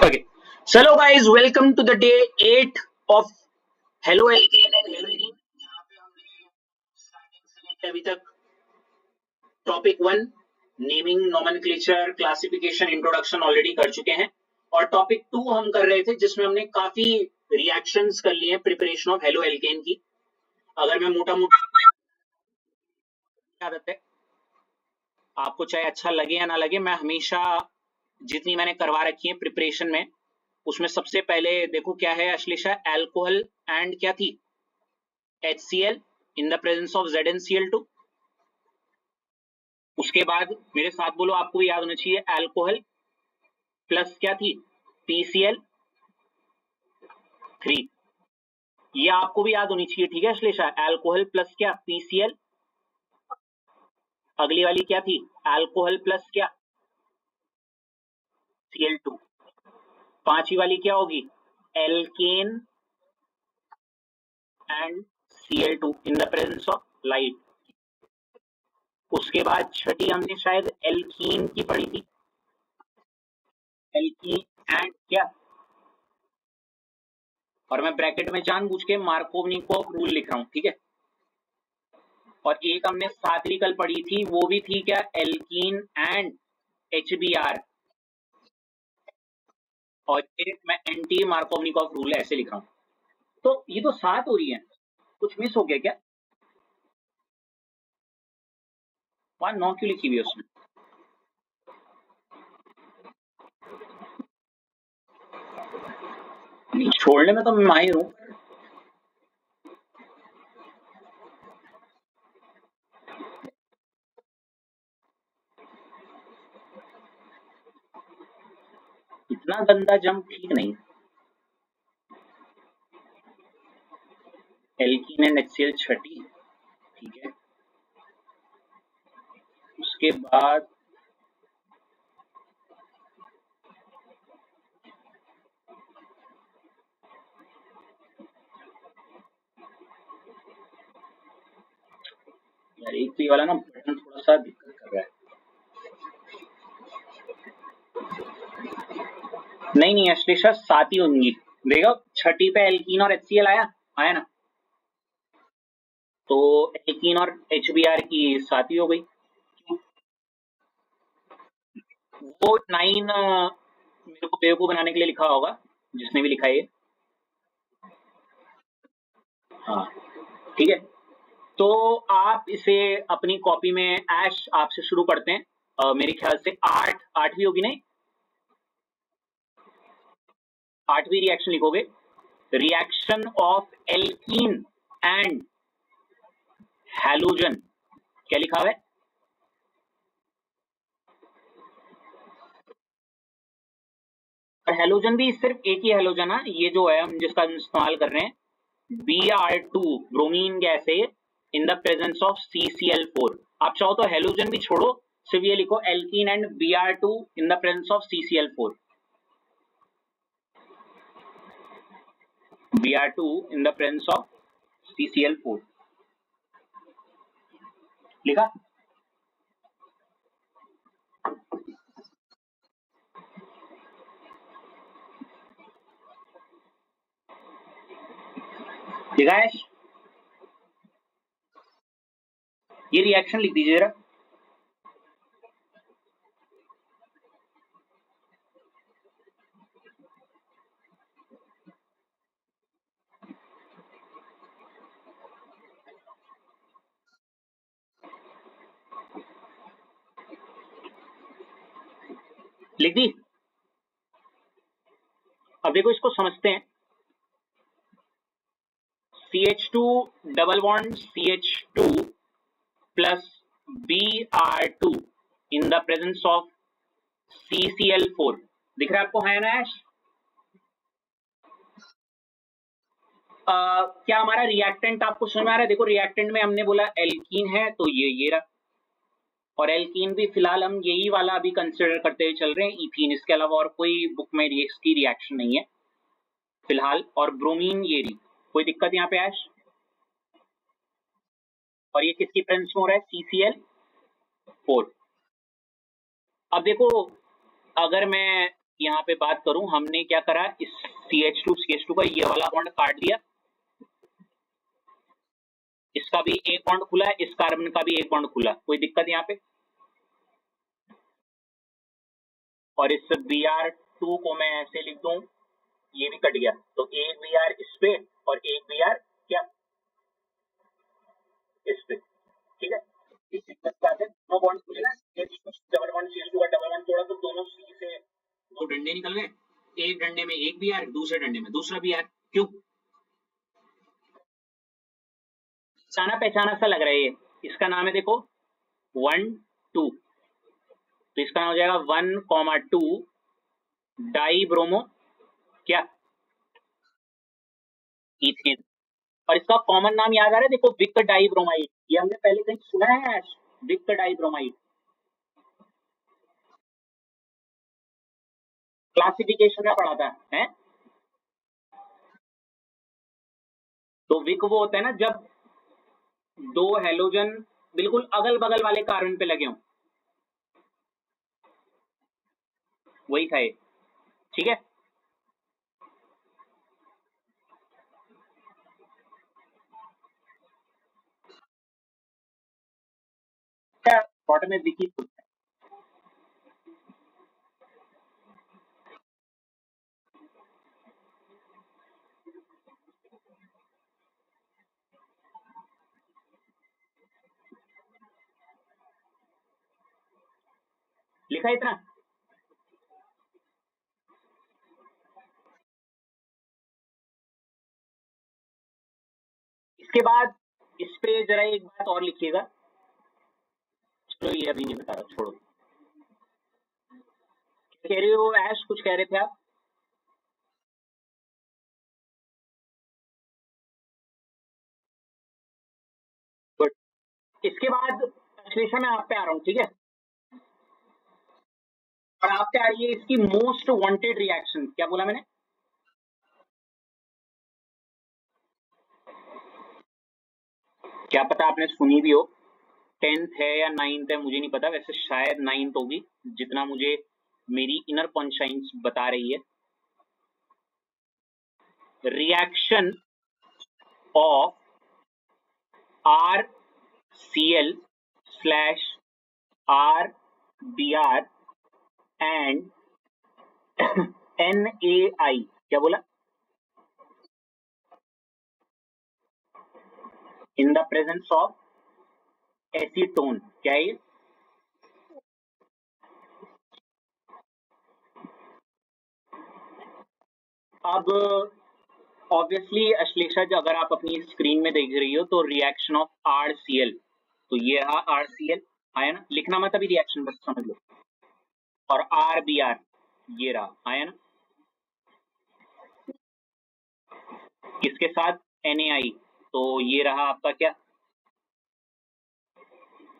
Okay. So hello guys, welcome to the day 8 of Hello Alkane and Hello Alkene. यहाँ पे हमने starting से लेकर अभी तक topic 1 naming nomenclature classification introduction already कर चुके हैं और टॉपिक 2 हम कर रहे थे जिसमें हमने काफी रिएक्शंस कर लिए हैं प्रिपरेशन ऑफ हेलो एल्केन की। अगर मैं मोटा मोटा आदत है, आपको चाहे अच्छा लगे या ना लगे, मैं हमेशा जितनी मैंने करवा रखी है प्रिपरेशन में उसमें सबसे पहले देखो क्या है अश्लेषा, एल्कोहल एंड क्या थी, HCl in the presence of ZnCl2। उसके बाद मेरे साथ बोलो, आपको भी याद होना चाहिए, एल्कोहल प्लस क्या थी, PCl3। ये आपको भी याद होनी चाहिए, ठीक है अश्लेषा, एल्कोहल प्लस क्या, PCl। अगली वाली क्या थी, एल्कोहल प्लस क्या, Cl2। पांचवी वाली क्या होगी, alkene and Cl2 in the presence of light. उसके बाद छठी हमने शायद एल्कीन की पढ़ी थी, एल्कीन एंड क्या, और मैं ब्रैकेट में जानबूझ के मार्कोवनिकोव रूल लिख रहा हूं, ठीक है। और एक हमने सातवीं कल पढ़ी थी, वो भी थी क्या, एल्कीन एंड HBr, और एक मैं एंटी मार्कोवनिकोव रूल ऐसे लिख रहा हूं। तो ये तो 7 हो रही है, कुछ मिस हो गया क्या, वहां 9 क्यों लिखी हुई है उसमें, नहीं छोड़ने में तो मैं माहिर हूं। इतना गंदा जंप ठीक नहीं। एल्कीन एंड HCl छठी, ठीक है। उसके बाद यार एक तो ये वाला ना बटन थोड़ा सा दिक्कत कर रहा है। नहीं अश्लेषा 7 ही होंगी, देखो छठी पे एल्कीन और HCl आया ना, तो एल्कीन और HBr की 7 ही हो गई। वो 9 मेरे को बेवकूफ बनाने के लिए लिखा होगा जिसने भी लिखा है ये, हाँ ठीक है। तो आप इसे अपनी कॉपी में, ऐश आपसे शुरू करते हैं, मेरे ख्याल से 8वीं होगी, नहीं 8वीं रिएक्शन लिखोगे, reaction of alkene and halogen. क्या लिखा हुआ है, हैलोजन भी सिर्फ एक ही हैलोजन है, ये जो है हम जिसका इस्तेमाल कर रहे हैं, Br2 ब्रोमीन गैस है in the presence of CCl4। आप चाहो तो हैलोजन भी छोड़ो, सिर्फ ये लिखो alkene and Br2 in the presence of CCl4। Br2 in the presence of CCl4 लिखा। लिखा है, ये रिएक्शन लिख दीजिए जरा। लिख दी। अब देखो इसको समझते हैं, CH2 double bond CH2 plus Br2 in the presence of CCl4 दिख रहा है आपको, है ना ऐश? क्या हमारा रिएक्टेंट आपको समझ में आ रहा है? देखो रिएक्टेंट में हमने बोला एल्कीन है, तो ये रहा, और एल्कीन भी फिलहाल हम यही वाला अभी कंसिडर करते हुए चल रहे हैं, इथीन। इसके अलावा और कोई बुक में इसकी रिएक्शन नहीं है फिलहाल। और ब्रोमीन ये रही, कोई दिक्कत यहाँ पे ऐश? और ये किसकी प्रेजेंस में हो रहा है, CCl4। अब देखो अगर मैं यहाँ पे बात करूं, हमने क्या करा, इस CH2 का ये वाला बॉन्ड काट दिया, इसका भी एक बॉन्ड खुला है, इस कार्बन का भी एक बॉन्ड खुला, कोई दिक्कत यहाँ पे? और इस Br2 को मैं ऐसे लिख दूं, ये भी कट गया, तो एक Br इस पे और एक Br क्या इस पे, ठीक है। इस दिक्कत का दोनों बॉन्ड खुले ना, डबल बॉन्ड CH2 का डबल बॉन्ड तोड़ा तो दोनों C से दो डंडे निकल गए, एक डंडे में एक Br, दूसरे डंडे में दूसरा Br, क्यों? जाना पहचाना सा लग रहा है ये, इसका नाम है देखो 1 2, तो इसका नाम हो जाएगा 1,2 डाई ब्रोमो क्या इथेन, और इसका कॉमन नाम याद आ रहा है देखो, विक डाइब्रोमाइड, ये हमने पहले कहीं सुना है आज, विक डाइब्रोमाइड, क्लासिफिकेशन में पढ़ा था है। तो विक वो होता है ना जब दो हेलोजन बिल्कुल अगल बगल वाले कार्बन पे लगे हों, वही था ये, ठीक है। बॉटम में विकी लिखा है इतना, इसके बाद इस पे जरा एक बात और लिखिएगा, चलो ये अभी नहीं बता रहा, छोड़ो। कह रहे हो ऐश, कुछ कह रहे थे आप? गुड। इसके बाद अश्लेषा मैं आप पे आ रहा हूँ, ठीक है, और आप पे आ रही है इसकी मोस्ट वांटेड रिएक्शन, क्या बोला मैंने? क्या पता आपने सुनी भी हो, 10th है या 9th है मुझे नहीं पता, वैसे शायद 9th होगी, जितना मुझे मेरी इनर कॉन्शियस बता रही है। Reaction of RCl slash RBr and NaI, क्या बोला? In the presence of acetone, क्या है ये? अब ऑब्वियसली अश्लेषा, अगर आप अपनी स्क्रीन में देख रही हो तो रिएक्शन ऑफ RCl, तो ये रहा RCl, आया ना, लिखना मत अभी, रिएक्शन बस समझ लो, और RBr ये रहा, आया ना, किसके साथ? NaI, तो ये रहा आपका क्या,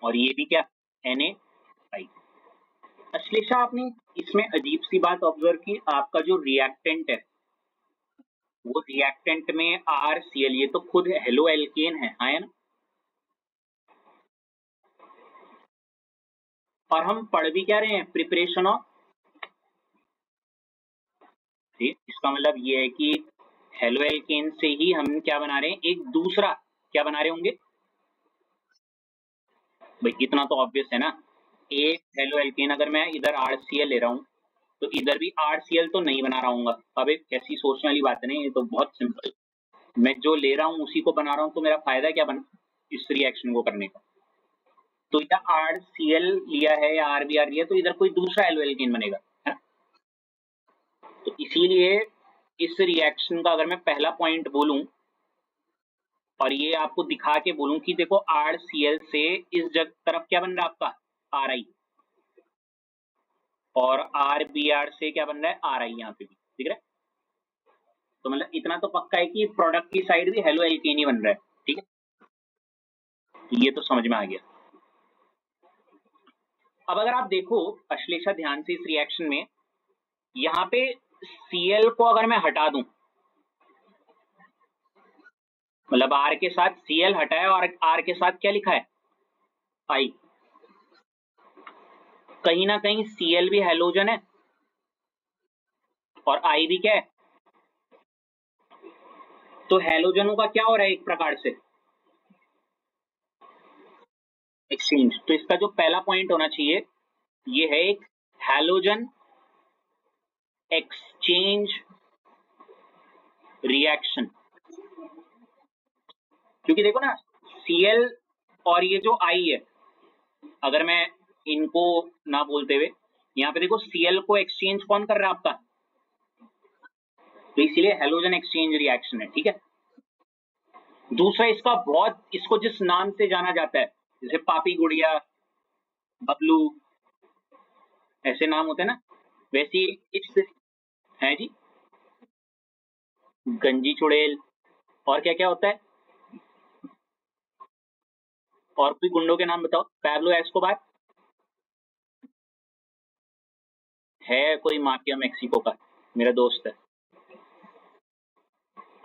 और ये भी क्या, NaI। अश्लेषा आपने इसमें अजीब सी बात ऑब्जर्व की, आपका जो रिएक्टेंट है वो रिएक्टेंट में RCl, ये तो खुद हेलो एल्केन है, आया ना, और हम पढ़ भी क्या रहे हैं, प्रिपरेशन ऑफ, ठीक, इसका मतलब ये है कि हेलो एल्केन से ही हम क्या बना रहे हैं, एक दूसरा क्या बना रहे होंगे भाई, इतना तो ऑब्वियस है ना, एक हेलो एल्केन अगर मैं इधर RCl ले रहा हूँ तो इधर भी RCl तो नहीं बना रहा हूँ, अब एक कैसी सोचने वाली बात है ना, ये तो बहुत सिंपल, मैं जो ले रहा हूँ उसी को बना रहा हूँ, तो मेरा फायदा क्या बना इस रिएक्शन को करने का, तो इधर RCl लिया है या RBr लिया, तो इधर कोई दूसरा हेलो एल्केन बनेगा, है ना? तो इसीलिए इस रिएक्शन का अगर मैं पहला पॉइंट बोलूं और ये आपको दिखा के बोलूं कि देखो RCl से इस जगह तरफ क्या बन रहा है आपका RI, और RBr से क्या बन रहा है RI, यहाँ पे भी दिख रहा है, तो मतलब इतना तो पक्का है कि प्रोडक्ट की साइड भी हेलो एल्केन ही बन रहा है, ठीक है, तो ये तो समझ में आ गया। अब अगर आप देखो अश्लेषा ध्यान से इस रिएक्शन में, यहाँ पे Cl को अगर मैं हटा दूं, मतलब R के साथ Cl हटाया और R के साथ क्या लिखा है I, कहीं ना कहीं Cl भी हेलोजन है, और आई भी क्या है? तो हैलोजनों का क्या हो रहा है एक प्रकार से? एक्सचेंज। तो इसका जो पहला पॉइंट होना चाहिए ये है एक हैलोजन एक्सचेंज रिएक्शन। क्योंकि देखो ना, Cl और ये जो I है, अगर मैं इनको ना बोलते हुए यहाँ पे देखो, Cl को एक्सचेंज कौन कर रहा है आपका? तो इसीलिए हैलोजन एक्सचेंज रिएक्शन है, ठीक है। दूसरा इसका बहुत, इसको जिस नाम से जाना जाता है, जैसे पापी गुड़िया, बबलू, ऐसे नाम होते हैं ना, वैसे ही इस है जी, गंजी चुड़ैल, और क्या क्या होता है? और कोई गुंडों के नाम बताओ। पैब्लो एस्कोबार है कोई माफिया मेक्सिको का, मेरा दोस्त है।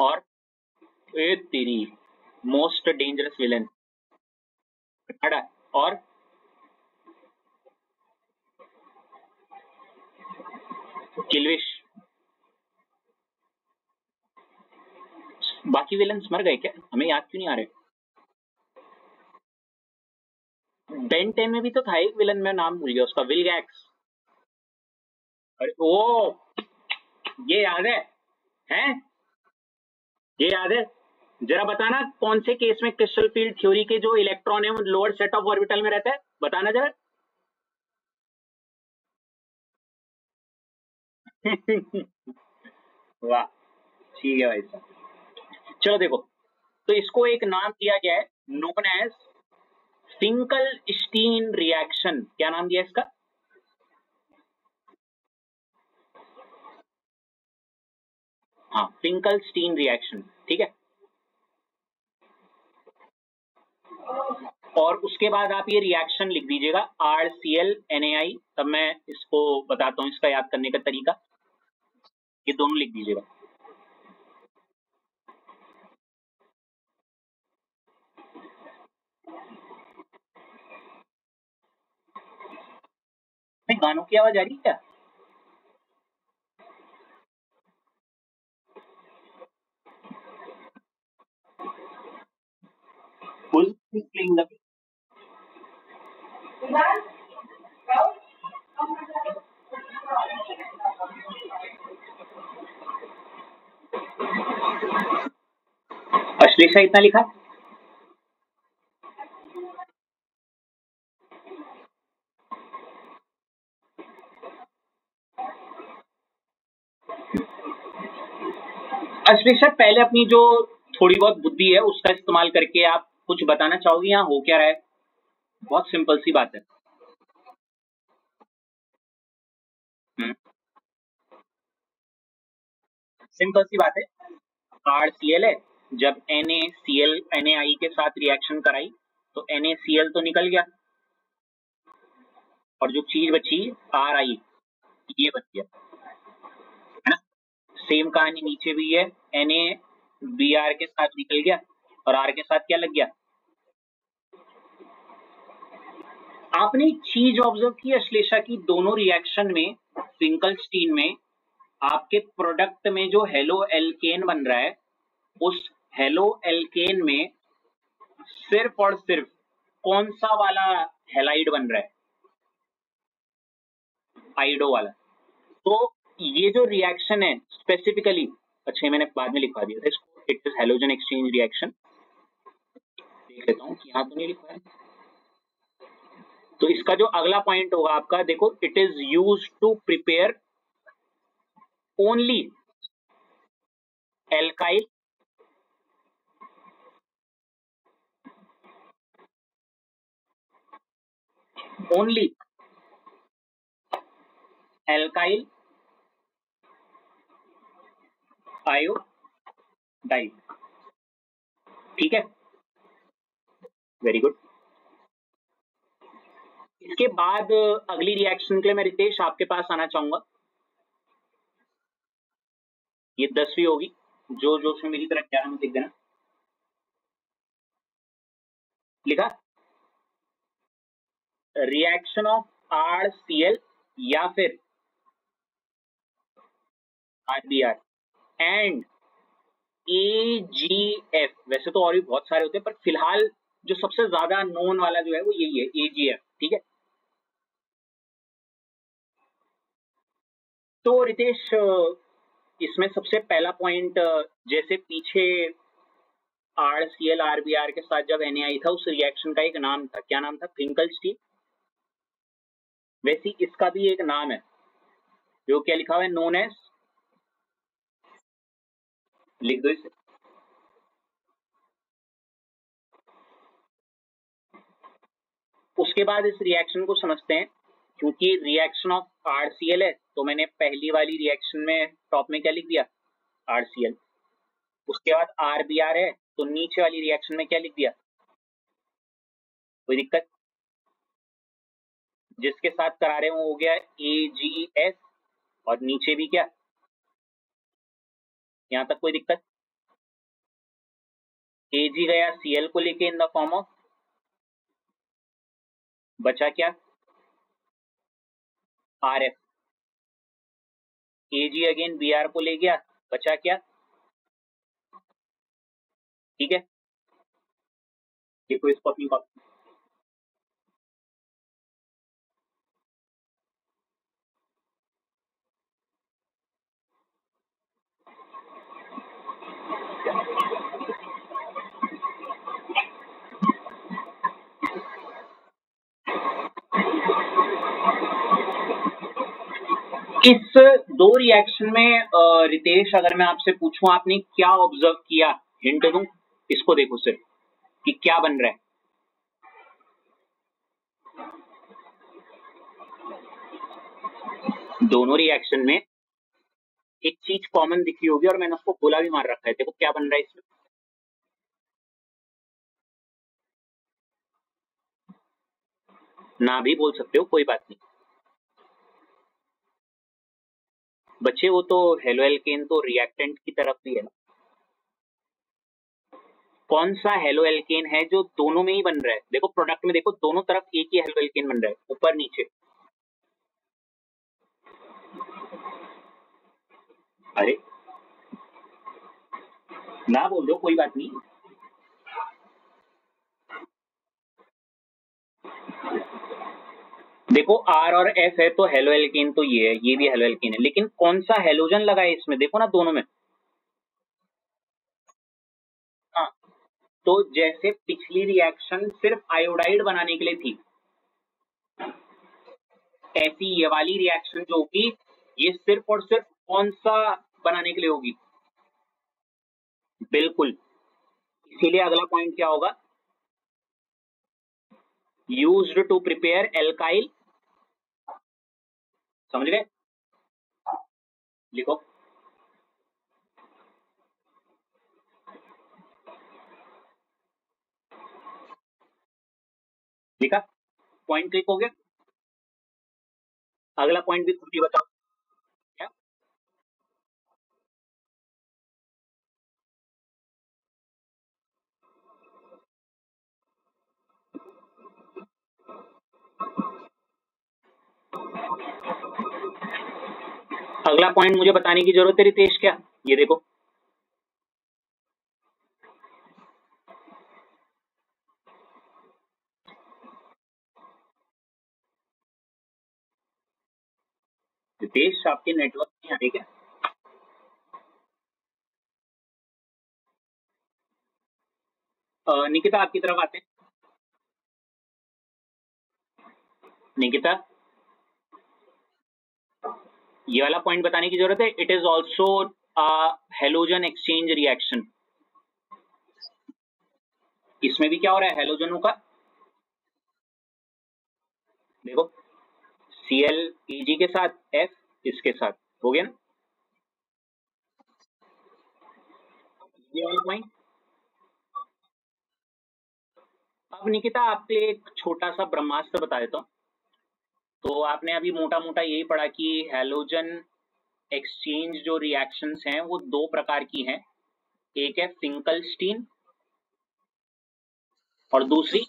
और ए तेरी, मोस्ट डेंजरस विलन कनाडा। और किलविश। बाकी विलन्स मर गए क्या? हमें याद क्यों नहीं आ रहे? बेन 10 में भी तो था एक विलन, मैं नाम भूल गया उसका, विलगैक्स। अरे ओ, ये याद है? हैं? ये याद है? जरा बताना कौन से केस में क्रिस्टल फील्ड थ्योरी के जो इलेक्ट्रॉन है वो लोअर सेट ऑफ ऑर्बिटल में रहता है, बताना जरा। वाह, ठीक है भाई साहब। चलो देखो, तो इसको एक नाम दिया गया है, नोन एज फिंकल-स्टीन रिएक्शन। क्या नाम दिया इसका? हाँ, फिंकल-स्टीन रिएक्शन, ठीक है। और उसके बाद आप ये रिएक्शन लिख दीजिएगा RCl NaI। तब मैं इसको बताता हूँ इसका याद करने का तरीका। ये दोनों लिख दीजिएगा। गानों की आवाज आ रही है क्या? Who's playing the? अश्लेषा इतना लिखा? अश्लेषा, पहले अपनी जो थोड़ी बहुत बुद्धि है उसका इस्तेमाल करके आप कुछ बताना चाहोगी यहाँ हो क्या रहा है? बहुत सिंपल सी बात है। सिंपल सी बात है, RCl है, जब NaCl NaI के साथ रिएक्शन कराई तो NaCl तो निकल गया, और जो चीज बची RI, ये बच गया, है ना। सेम कहानी नीचे भी है, NaBr के साथ निकल गया और R के साथ क्या लग गया? आपने एक चीज ऑब्जर्व की अश्लेषा की, दोनों रिएक्शन में, फिंकलस्टीन में, आपके प्रोडक्ट में जो हेलो एल्केन बन रहा है, उस हेलो एल्केन में सिर्फ और सिर्फ कौन सा वाला हेलाइड बन रहा है? आइडो वाला। तो ये जो रिएक्शन है स्पेसिफिकली, अच्छा मैंने बाद में लिखवा दिया था इसको, it is halogen exchange reaction. देख लेता हूँ कि यहाँ तो नहीं लिखा है। तो इसका जो अगला पॉइंट होगा आपका, देखो, it is use to prepare only alkyl only alkyl iodide, ठीक है। Very good. इसके बाद अगली रिएक्शन के लिए मैं रितेश आपके पास आना चाहूंगा। ये 10वीं होगी, जो जो उसमें मेरी तरफ 11 में लिख देना। लिखा? रिएक्शन ऑफ RCl या फिर RBr एंड AGF। वैसे तो और भी बहुत सारे होते हैं, पर फिलहाल जो सबसे ज्यादा नोन वाला जो है वो यही है, AGF। ठीक है, तो रितेश इसमें सबसे पहला पॉइंट, जैसे पीछे RCl RBr के साथ जब Na था, उस रिएक्शन का एक नाम था, क्या नाम था? फिंकलस्टीन। वैसे इसका भी एक नाम है, जो क्या लिखा हुआ है? नोन एज, लिख दो इसे। उसके बाद इस रिएक्शन को समझते हैं, क्योंकि रिएक्शन ऑफ RCl है, तो मैंने पहली वाली रिएक्शन में टॉप में क्या लिख दिया? RCl। उसके बाद RBr है, तो नीचे वाली रिएक्शन में क्या लिख दिया? कोई दिक्कत? जिसके साथ करा रहे हैं वो हो गया AgS, और नीचे भी क्या? यहां तक कोई दिक्कत? Ag गया Cl को लेके इन द फॉर्म ऑफ, बचा क्या? RF। Ag अगेन Br को ले गया, बचा क्या? ठीक है, देखो इसको अपनी कॉपी। इस दो रिएक्शन में रितेश, अगर मैं आपसे पूछूं आपने क्या ऑब्जर्व किया, हिंट दूं? इसको देखो सिर्फ कि क्या बन रहा है। दोनों रिएक्शन में एक चीज कॉमन दिख रही होगी, और मैंने उसको गोला भी मार रखा है। देखो क्या बन रहा है इसमें। ना भी बोल सकते हो, कोई बात नहीं बच्चे, वो तो हेलो एल्केन तो रिएक्टेंट की तरफ भी है ना। कौन सा हेलो एल्केन है जो दोनों में ही बन रहा है? देखो प्रोडक्ट में देखो, दोनों तरफ एक ही हेलो एल्केन बन रहा है, ऊपर नीचे। अरे ना बोल दो, कोई बात नहीं। देखो R और F है तो हेलो एल्केन तो ये है, ये भी हेलो एल्केन है, लेकिन कौन सा हेलोजन लगा है इसमें? देखो ना दोनों में। हाँ, तो जैसे पिछली रिएक्शन सिर्फ आयोडाइड बनाने के लिए थी, ऐसी ये वाली रिएक्शन जो होगी, ये सिर्फ और सिर्फ कौन सा बनाने के लिए होगी? बिल्कुल। इसीलिए अगला पॉइंट क्या होगा? Used to prepare alkyl. समझ गए? लिखो। लिखा? पॉइंट क्लिक हो गया? अगला पॉइंट भी खुद ही बताओ क्या। अगला पॉइंट मुझे बताने की जरूरत है रितेश क्या? ये देखो, रितेश आपके नेटवर्क नहीं आ रही क्या? निकिता आपकी तरफ आते हैं। निकिता, ये वाला पॉइंट बताने की जरूरत है। It is also halogen exchange reaction. इसमें भी क्या हो रहा है हेलोजनों का? देखो, Cl Ag के साथ, F इसके साथ, हो गया ना ये वाला पॉइंट। अब निकिता आपके लिए एक छोटा सा ब्रह्मास्त्र बता देता हूँ। तो आपने अभी मोटा मोटा यही पढ़ा कि हेलोजन एक्सचेंज जो रिएक्शंस हैं वो दो प्रकार की हैं। एक है फिंकलस्टीन, और दूसरी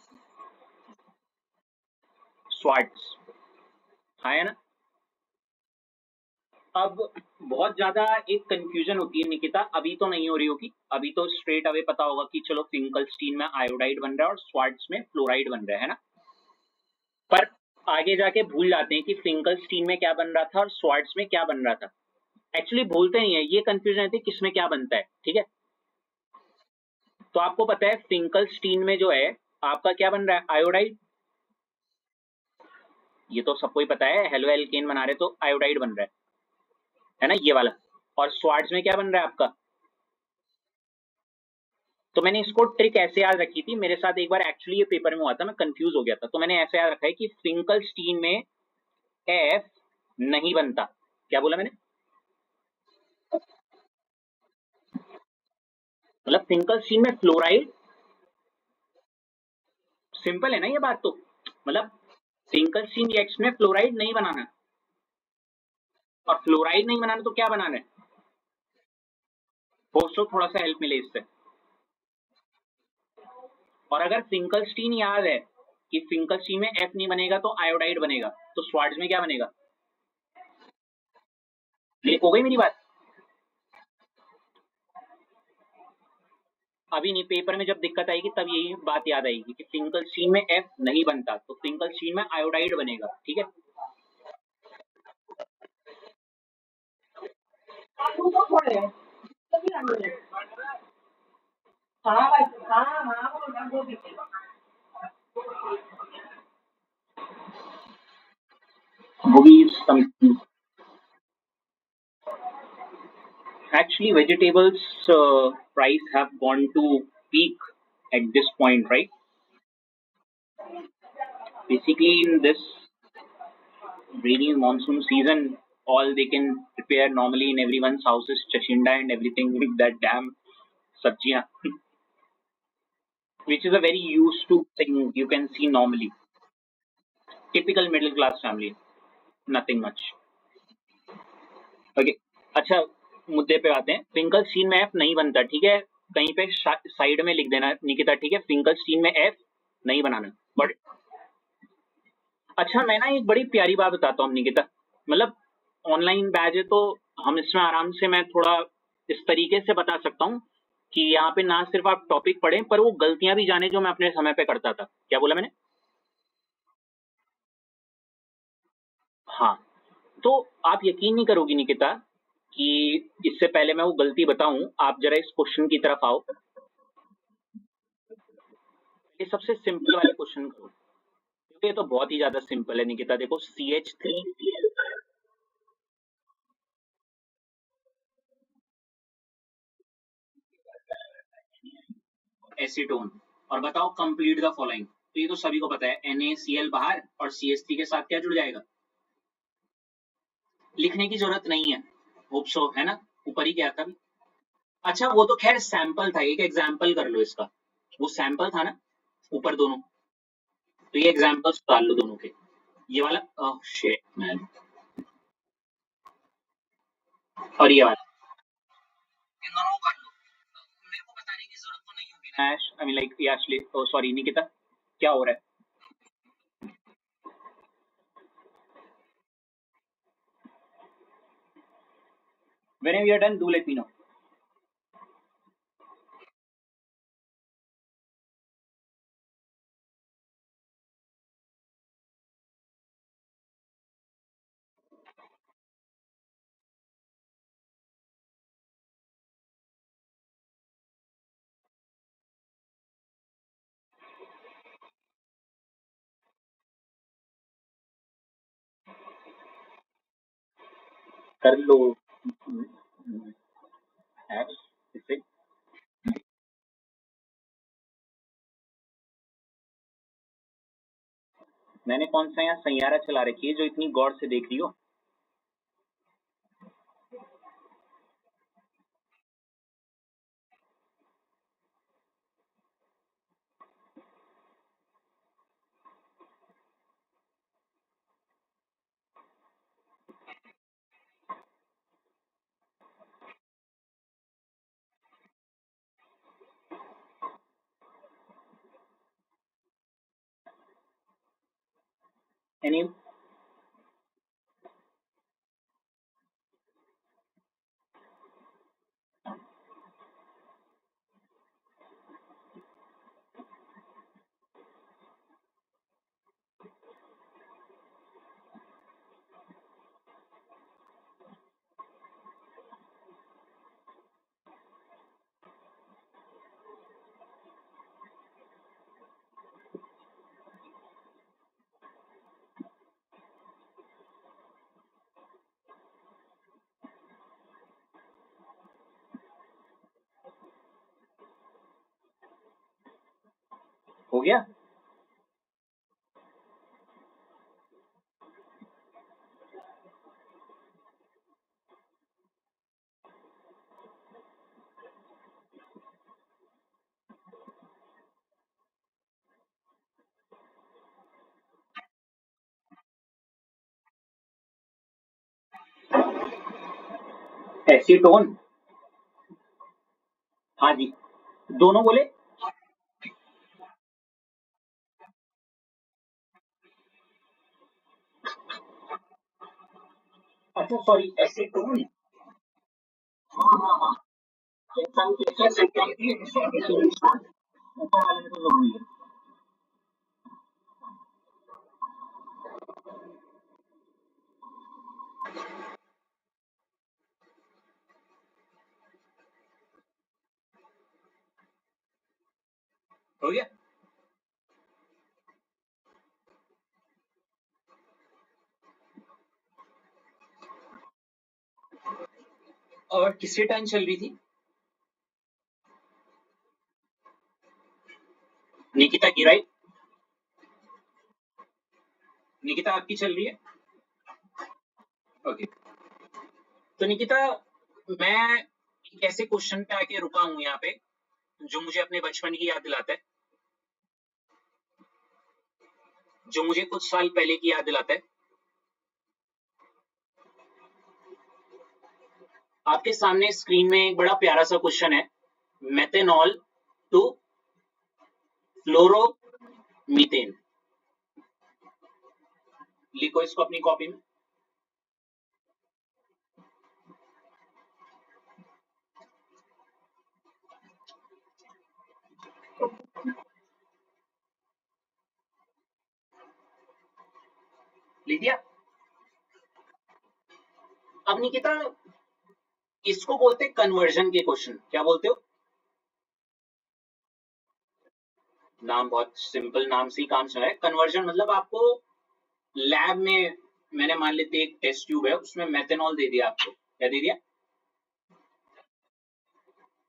स्वार्ट्ज। हाँ है ना? अब बहुत ज्यादा एक कंफ्यूजन होती है निकिता, अभी तो नहीं हो रही होगी, अभी तो स्ट्रेट अवे पता होगा कि चलो फिंकलस्टीन में आयोडाइड बन रहा है और स्वार्ट्ज में फ्लोराइड बन रहा है ना। पर आगे जाके भूल जाते हैं कि फिंकलस्टीन में क्या बन रहा था और स्वार्ट्ज में क्या बन रहा था। एक्चुअली भूलते नहीं है, ये कंफ्यूजन रहती है किसमें क्या बनता है, ठीक है। तो आपको पता है फिंकलस्टीन में जो है आपका क्या बन रहा है, आयोडाइड। ये तो सबको ही पता है, हेलो एल्केन बना रहे तो आयोडाइड बन रहा है ना, ये वाला। और स्वार्ट्ज में क्या बन रहा है आपका। तो मैंने इसको ट्रिक ऐसे याद रखी थी, मेरे साथ एक बार एक्चुअली ये पेपर में हुआ था, मैं कंफ्यूज हो गया था, तो मैंने ऐसे याद रखा है कि फिंकलस्टीन में एफ नहीं बनता। क्या बोला मैंने, मतलब फिंकलस्टीन में फ्लोराइड, सिंपल है ना ये बात तो, मतलब फिंकलस्टीन रिएक्शन में फ्लोराइड नहीं बनाना, और फ्लोराइड नहीं बनाना तो क्या बनाना है। होप्सो थोड़ा सा हेल्प मिले इससे। और अगर फिंकलस्टीन याद है कि फिंकलस्टीन में एफ नहीं बनेगा तो आयोडाइड बनेगा, तो स्वार्ट्ज में क्या बनेगा। क्लिक हो गई मेरी बात। अभी नहीं, पेपर में जब दिक्कत आएगी तब यही बात याद आएगी कि फिंकलस्टीन में एफ नहीं बनता तो फिंकलस्टीन में आयोडाइड बनेगा, ठीक है। वो भी actually vegetables price have gone to peak at this point, right? Basically in this rainy monsoon season, all they can prepare normally in everyone's house is chachinda and everything with that damn sabjiyan, which is a very used to thing you can see normally. Typical middle class family, nothing much. Okay. अच्छा, मुद्दे पे आते हैं। Finkel Stein में F नहीं बनता, ठीक है। कहीं पे साइड में लिख देना निकिता, ठीक है। फिंकल स्टीन में एफ नहीं बनाना। बट अच्छा, मैं ना एक बड़ी प्यारी बात बताता हूँ निकिता, मतलब ऑनलाइन बैच है तो हम इसमें आराम से, मैं थोड़ा इस तरीके से बता सकता हूँ कि यहाँ पे ना सिर्फ आप टॉपिक पढ़ें पर वो गलतियां भी जाने जो मैं अपने समय पे करता था। क्या बोला मैंने। हाँ, तो आप यकीन नहीं करोगी निकिता कि इससे पहले मैं वो गलती बताऊं, आप जरा इस क्वेश्चन की तरफ आओ। ये सबसे सिंपल वाले क्वेश्चन करो, क्योंकि ये तो बहुत ही ज्यादा सिंपल है निकिता। देखो CH3 एसीटोन, और बताओ कंप्लीट द फॉलोइंग। तो ये तो सभी को पता है, NaCl बाहर और CH3 के साथ क्या जुड़ जाएगा। लिखने की जरूरत नहीं है, होप सो है ना, ऊपर ही क्या था। अच्छा वो तो खैर सैंपल था, एक एग्जाम्पल कर लो इसका, वो सैंपल था ना ऊपर दोनों, तो ये एग्जाम्पल्स डाल लो दोनों के। ये वाला शिट मैन, और ये वाला, इन दोनों को कर लो। मेरे को बताने की जरूरत तो नहीं होगी ना। आई मीन लाइक याशली, ओ सॉरी निकिता, क्या हो रहा है। Whenever you are done, do let me know. कर लो ऐप्स इससे। मैंने कौन सा यहाँ सैयारा चला रखी है जो इतनी गौर से देख रही हो। एनी हो गया। एसीटोन, हाँ जी, दोनों बोले। अच्छा सॉरी, एसीटोन। हाँ हाँ हाँ, इंसान की एक्सरसाइज करती है, ऊपर वाले में तो जरूरी है। हो गया। और किसकी टर्न चल रही थी? निकिता की, राइट। निकिता आपकी चल रही है। ओके, तो निकिता, मैं एक ऐसे क्वेश्चन पे आके रुका हूँ यहाँ पे जो मुझे अपने बचपन की याद दिलाता है, जो मुझे कुछ साल पहले की याद दिलाता है। आपके सामने स्क्रीन में एक बड़ा प्यारा सा क्वेश्चन है, मेथेनॉल टू फ्लोरोमीथेन। लिखो इसको अपनी कॉपी में। लिख दिया? अब निकिता, इसको बोलते हैं कन्वर्जन के क्वेश्चन। क्या बोलते हो? नाम बहुत सिंपल, नाम से ही काम चला है। कन्वर्जन मतलब आपको लैब में, मैंने मान लेते एक टेस्ट ट्यूब है, उसमें मेथेनॉल दे दिया आपको। क्या दे दिया?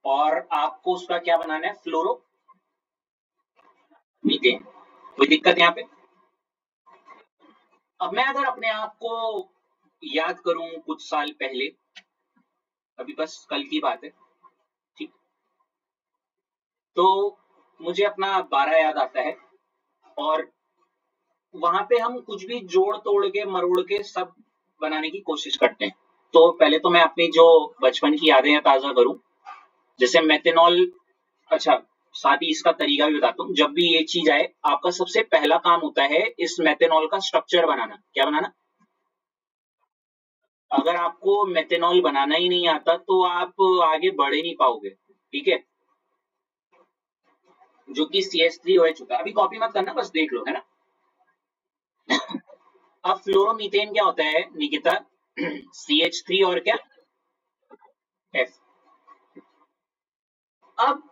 और आपको उसका क्या बनाना है? फ्लोरो मीथेन। कोई दिक्कत यहाँ पे? अब मैं अगर अपने आप को याद करूं कुछ साल पहले, अभी बस कल की बात है, ठीक, तो मुझे अपना 12 याद आता है। और वहां पे हम कुछ भी जोड़ तोड़ के मरोड़ के सब बनाने की कोशिश करते हैं। तो पहले तो मैं अपनी जो बचपन की यादें ताजा करूं, जैसे मेथेनॉल। अच्छा, साथ ही इसका तरीका भी बताता हूँ। जब भी ये चीज आए, आपका सबसे पहला काम होता है इस मेथेनॉल का स्ट्रक्चर बनाना। क्या बनाना? अगर आपको मेथेनॉल बनाना ही नहीं आता तो आप आगे बढ़ ही नहीं पाओगे, ठीक है। जो कि CH3 हो चुका है। अभी कॉपी मत करना, बस देख लो, है ना। अब फ्लोरोमीथेन क्या होता है निकिता? CH3 और क्या? F। अब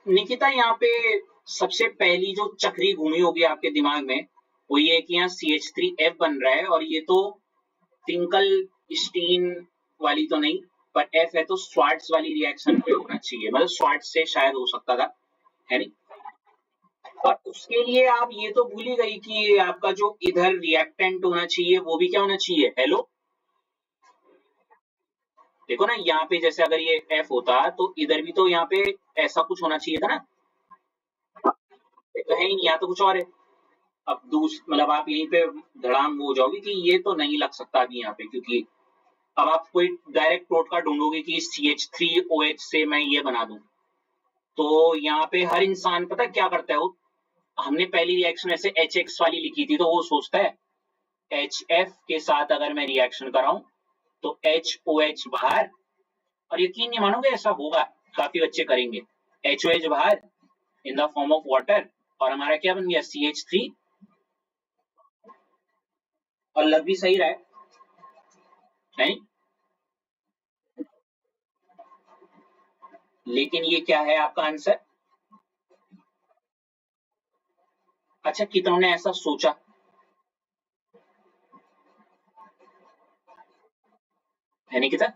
निकिता, यहाँ पे सबसे पहली जो चक्री घूमी होगी आपके दिमाग में, वो ये कि यहाँ CH3F बन रहा है, और ये तो फिंकल स्टीन वाली तो नहीं, पर F है तो स्वार्ट्स वाली रिएक्शन पे होना चाहिए, मतलब स्वार्ट्स से शायद हो सकता था, है नहीं। और उसके लिए आप ये तो भूल ही गई कि आपका जो इधर रिएक्टेंट होना चाहिए वो भी क्या होना चाहिए? हेलो, देखो ना, यहाँ पे जैसे अगर ये F होता तो इधर भी तो यहाँ पे ऐसा कुछ होना चाहिए था ना। ये तो है ही नहीं, यहाँ तो कुछ और है। अब मतलब आप यहीं पे धड़ाम हो जाओगे कि ये तो नहीं लग सकता अभी यहाँ पे, क्योंकि अब आप कोई डायरेक्ट टोटका ढूंढोगे कि CH3OH से मैं ये बना दूं, तो यहाँ पे हर इंसान पता क्या करता है वो। हमने पहली रिएक्शन ऐसे HX वाली लिखी थी, तो वो सोचता है HF के साथ अगर मैं रिएक्शन कराऊं तो HOH बाहर, और यकीन नहीं मानोगे ऐसा होगा, काफी बच्चे करेंगे। HOH बाहर in the form of water, और हमारा क्या बन गया? CH3। और लग भी सही रहा है, नहीं? लेकिन ये क्या है आपका आंसर? अच्छा, कितनों ने ऐसा सोचा? है नहीं कितना?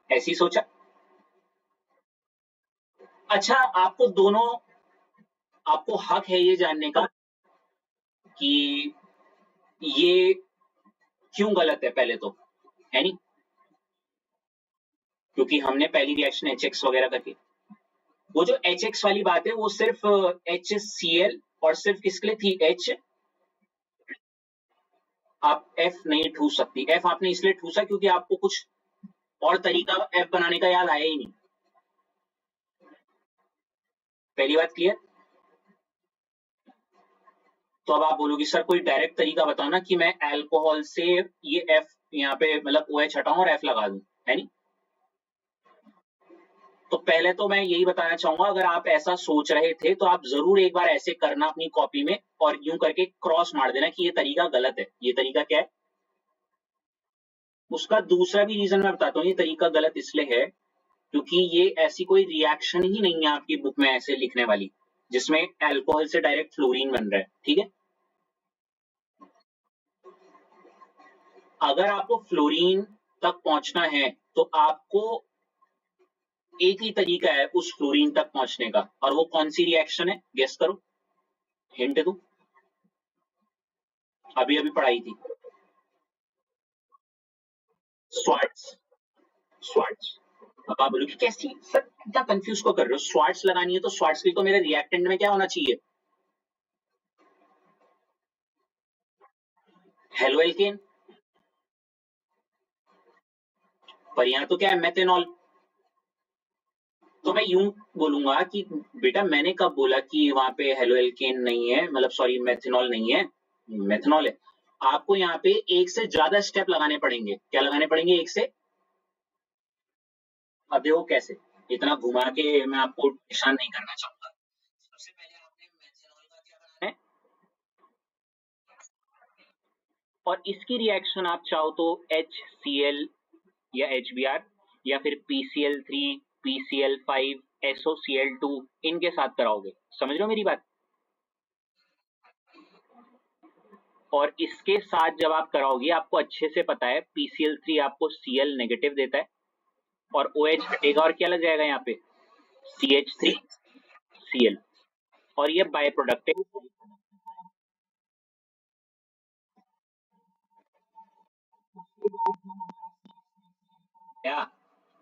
ऐसी सोचा? अच्छा, आपको हक है ये जानने का कि ये क्यों गलत है, पहले तो है नहीं, क्योंकि हमने पहली रिएक्शन HX वगैरह करके, वो जो HX वाली बात है वो सिर्फ HCl और सिर्फ किसके लिए थी, H, आप F नहीं ठूस सकती। F आपने इसलिए ठूसा क्योंकि आपको कुछ और तरीका F बनाने का याद आया ही नहीं। पहली बात क्लियर। तो अब आप बोलोगे सर कोई डायरेक्ट तरीका बताओ ना कि मैं अल्कोहल से ये F यहाँ पे मतलब OH हटाऊं और F लगा दूं, है नहीं। तो पहले तो मैं यही बताना चाहूंगा, अगर आप ऐसा सोच रहे थे तो आप जरूर एक बार ऐसे करना अपनी कॉपी में और यूं करके क्रॉस मार देना कि ये तरीका गलत है। ये तरीका क्या है, उसका दूसरा भी रीजन मैं बताता हूँ। ये तरीका गलत इसलिए है क्योंकि ये ऐसी कोई रिएक्शन ही नहीं है आपकी बुक में ऐसे लिखने वाली जिसमें अल्कोहल से डायरेक्ट फ्लोरीन बन रहा है, ठीक है। अगर आपको फ्लोरीन तक पहुंचना है तो आपको एक ही तरीका है उस फ्लोरीन तक पहुंचने का, और वो कौन सी रिएक्शन है, गेस करो, हिंट दूं, अभी अभी पढ़ाई थी, स्वार्ट्स। स्वार्ट्स। अब आप बोलोगे कैसी सर, क्या कंफ्यूज को कर रहे हो, स्वार्ट्स लगानी है तो स्वार्ट्स की तो मेरे रिएक्टेंट में क्या होना चाहिए, हेलो एल्केन, पर यहाँ तो क्या है, मेथेनॉल। तो मैं यूं बोलूंगा कि बेटा मैंने कब बोला कि वहां पे हेलो एल्केन नहीं है, मतलब सॉरी मेथेनॉल नहीं है, मेथेनॉल है। आपको यहाँ पे एक से ज्यादा स्टेप लगाने पड़ेंगे। क्या लगाने पड़ेंगे, एक से, अब देखो कैसे, इतना घुमा के मैं आपको निशान नहीं करना चाहूंगा। सबसे पहले आपने मेथेनॉल का क्या बनाना है, और इसकी रिएक्शन आप चाहो तो HCl या HBr या फिर PCl3, PCl5, SOCl2 इनके साथ कराओगे। समझ रहे हो मेरी बात। और इसके साथ जब आप कराओगे आपको अच्छे से पता है PCl3 आपको Cl नेगेटिव देता है और OH हटेगा और क्या लग जाएगा यहाँ पे, CH3Cl, और ये बाय प्रोडक्ट है। क्या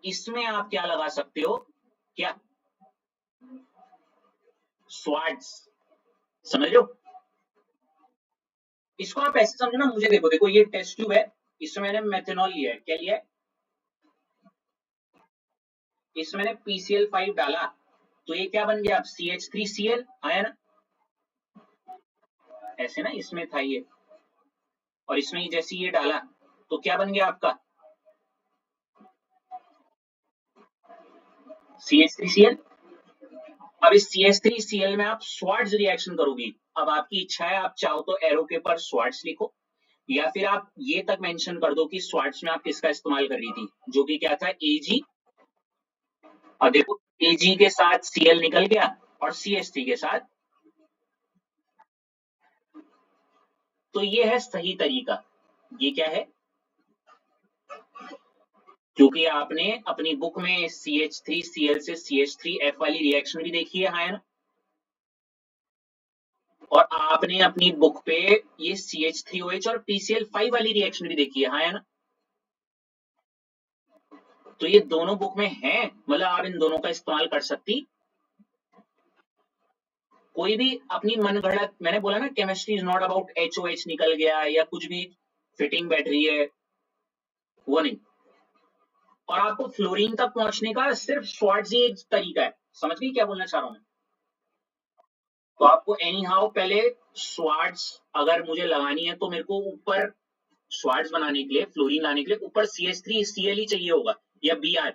इसमें आप क्या लगा सकते हो, क्या स्वाड्स, समझ लो। इसको आप ऐसे समझो ना, मुझे देखो देखो ये टेस्ट ट्यूब है, इसमें मैंने मेथेनॉल लिया है, क्या लिया है, इसमें मैंने PCl5 डाला, तो ये क्या बन गया, अब CH3Cl आया ना, ऐसे ना, इसमें था ये, और इसमें ही जैसे ये डाला तो क्या बन गया आपका, CH3Cl। अब इस CH3Cl में आप स्वार्ट्स रिएक्शन करोगी। अब आपकी इच्छा है, आप चाहो तो एरो के पर स्वार्ट्स लिखो, या फिर आप ये तक मेंशन कर दो कि स्वार्ट्स में आप किसका इस्तेमाल कर रही थी, जो कि क्या था, Ag। और देखो Ag के साथ Cl निकल गया और CH3 के साथ, तो ये है सही तरीका। ये क्या है, क्योंकि आपने अपनी बुक में CH3Cl से CH3F वाली रिएक्शन भी देखी है, हाँ है ना, और आपने अपनी बुक पे ये CH3OH और PCl5 वाली रिएक्शन भी देखी है, हाँ है ना। तो ये दोनों बुक में है, मतलब आप इन दोनों का इस्तेमाल कर सकती। कोई भी अपनी मन गढ़ंत, मैंने बोला ना chemistry is not about HOH निकल गया या कुछ भी फिटिंग बैठ रही है, वो नहीं। और आपको फ्लोरीन तक पहुंचने का सिर्फ स्वार्ट्स ही एक तरीका है, समझ गई क्या बोलना चाह रहा हूं मैं। तो आपको एनी हाउ पहले स्वार्ट्स अगर मुझे लगानी है तो मेरे को ऊपर स्वार्ट्स बनाने के लिए, फ्लोरीन लाने के लिए ऊपर CH3Cl ही चाहिए होगा या Br।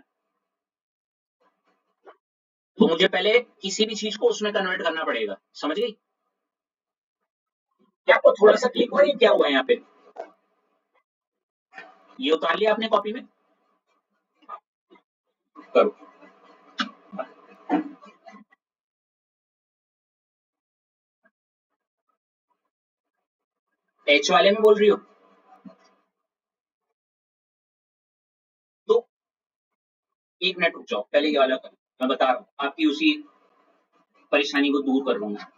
तो मुझे पहले किसी भी चीज को उसमें कन्वर्ट करना पड़ेगा, समझ गई। क्या आपको थोड़ा सा क्लिक हुआ है, क्या हुआ है यहाँ पे, ये उतार लिया आपने कॉपी में, करो। H वाले में बोल रही हो, तो एक मिनट रुक जाओ, पहले ये वाला करो। मैं बता रहा हूँ, आपकी उसी परेशानी को दूर कर लूंगा।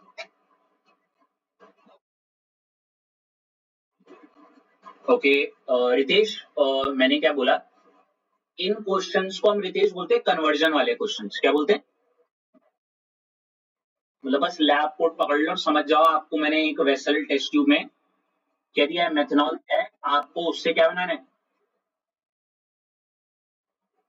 ओके रितेश, मैंने क्या बोला, इन क्वेश्चंस को हम रितेश बोलते हैं कन्वर्जन वाले क्वेश्चंस। क्या बोलते हैं? मतलब बस लैब कोड पकड़ लो और समझ जाओ, आपको मैंने एक वेसल टेस्ट ट्यूब में कह दिया है मेथनॉल है, आपको उससे क्या बनाना है।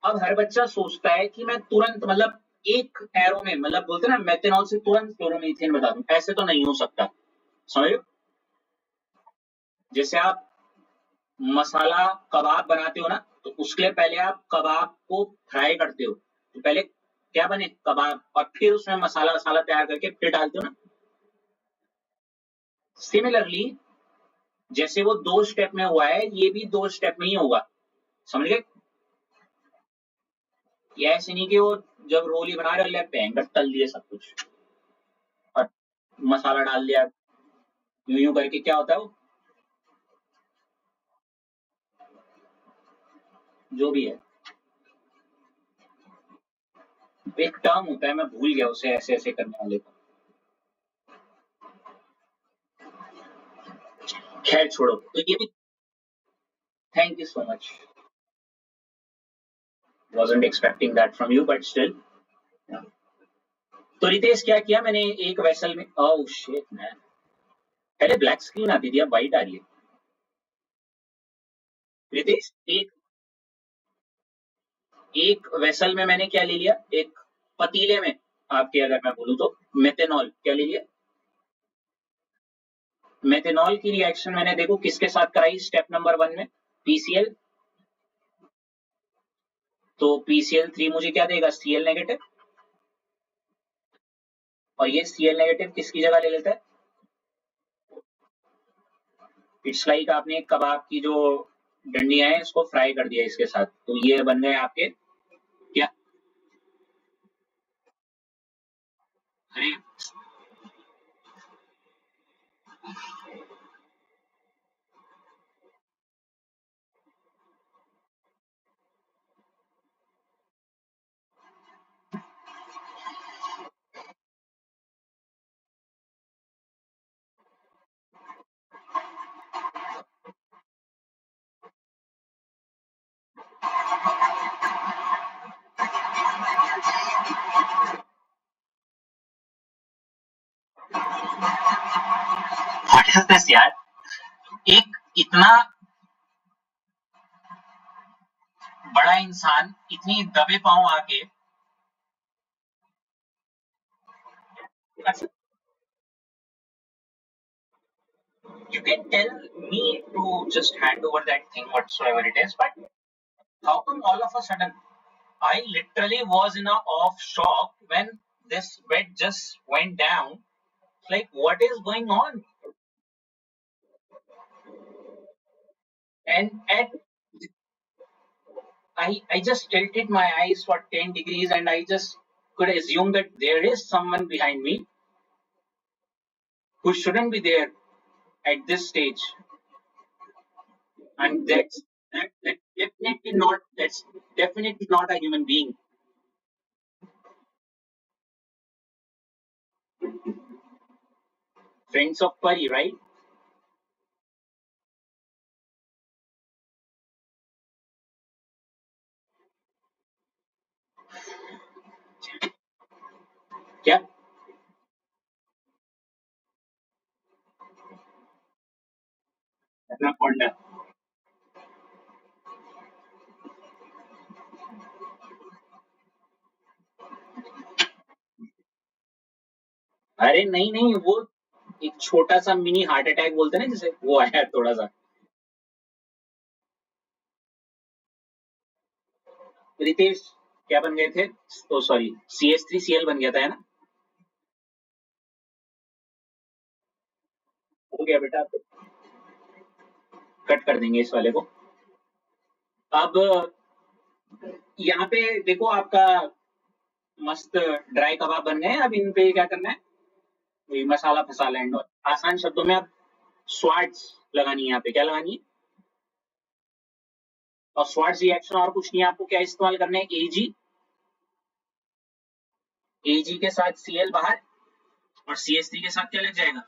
अब हर बच्चा सोचता है कि मैं तुरंत, मतलब एक एरो में, मतलब बोलते हैं ना मेथनॉल से तुरंत क्लोरोमीथेन बता दूं, ऐसे तो नहीं हो सकता। समझ लो, जैसे आप मसाला कबाब बनाते हो ना, तो उसके लिए पहले आप कबाब को फ्राई करते हो, तो पहले क्या बने कबाब, और फिर उसमें मसाला वसाला तैयार करके फिर डालते हो ना। सिमिलरली जैसे वो 2 स्टेप में हुआ है, ये भी 2 स्टेप में ही होगा। समझ गए? ये ऐसे नहीं कि वो जब रोल ही बना रहे भयंकर तल दिए सब कुछ और मसाला डाल दिया, यूं यूं करके क्या होता है वो, जो भी है, एक टर्म होता है, मैं भूल गया उसे, ऐसे ऐसे करने वाले को। खैर छोड़ो, तो ये भी, thank you so much, wasn't expecting that from you but still। तो रितेश क्या किया मैंने, एक वेसल में, ओह शिट मैन, पहले ब्लैक स्क्रीन आती थी, अब व्हाइट आ रही है। रितेश एक एक वेसल में मैंने क्या ले लिया, एक पतीले में, आपके अगर मैं बोलूं तो मेथेनॉल क्या ले लिया। मेथेनॉल की रिएक्शन मैंने देखो किसके साथ कराई स्टेप नंबर 1 में, पीसीएल। तो पीसीएल3 मुझे क्या देगा, सीएल नेगेटिव, और ये सीएल नेगेटिव किसकी जगह ले लेता है। इट्स लाइक आपने कबाब की जो डंडियां हैं इसको फ्राई कर दिया इसके साथ, तो ये बन गए आपके क्या। अरे व्हाट इज दिस यार, एक इतना बड़ा इंसान इतनी दबे पांव आके, you can tell me to just hand over that thing whatsoever it is, but how come all of a sudden, I literally was in a off shock when this bed just went down. Like, what is going on? And I just tilted my eyes for 10 degrees and I just could assume that there is someone behind me who shouldn't be there at this stage. And that's definitely not a human being. Friends of Pari, right? क्या? Anaconda. अरे नहीं नहीं, वो एक छोटा सा mini heart attack बोलते हैं ना जिसे, वो आया थोड़ा सा। रितेश क्या बन गए थे, तो सॉरी CH3Cl बन गया था, है ना। हो गया बेटा, कट कर देंगे इस वाले को। अब यहाँ पे देखो आपका मस्त ड्राई कबाब बन गए हैं, अब इन पे क्या करना है, वही मसाला फसाला एंड ऑल। आसान शब्दों में अब स्वाट्स लगानी है, यहाँ पे क्या लगानी है, और स्वाट्स रिएक्शन और कुछ नहीं है, आपको क्या इस्तेमाल करना है, एजी Ag के साथ Cl बाहर और CH3 के साथ क्या लग जाएगा?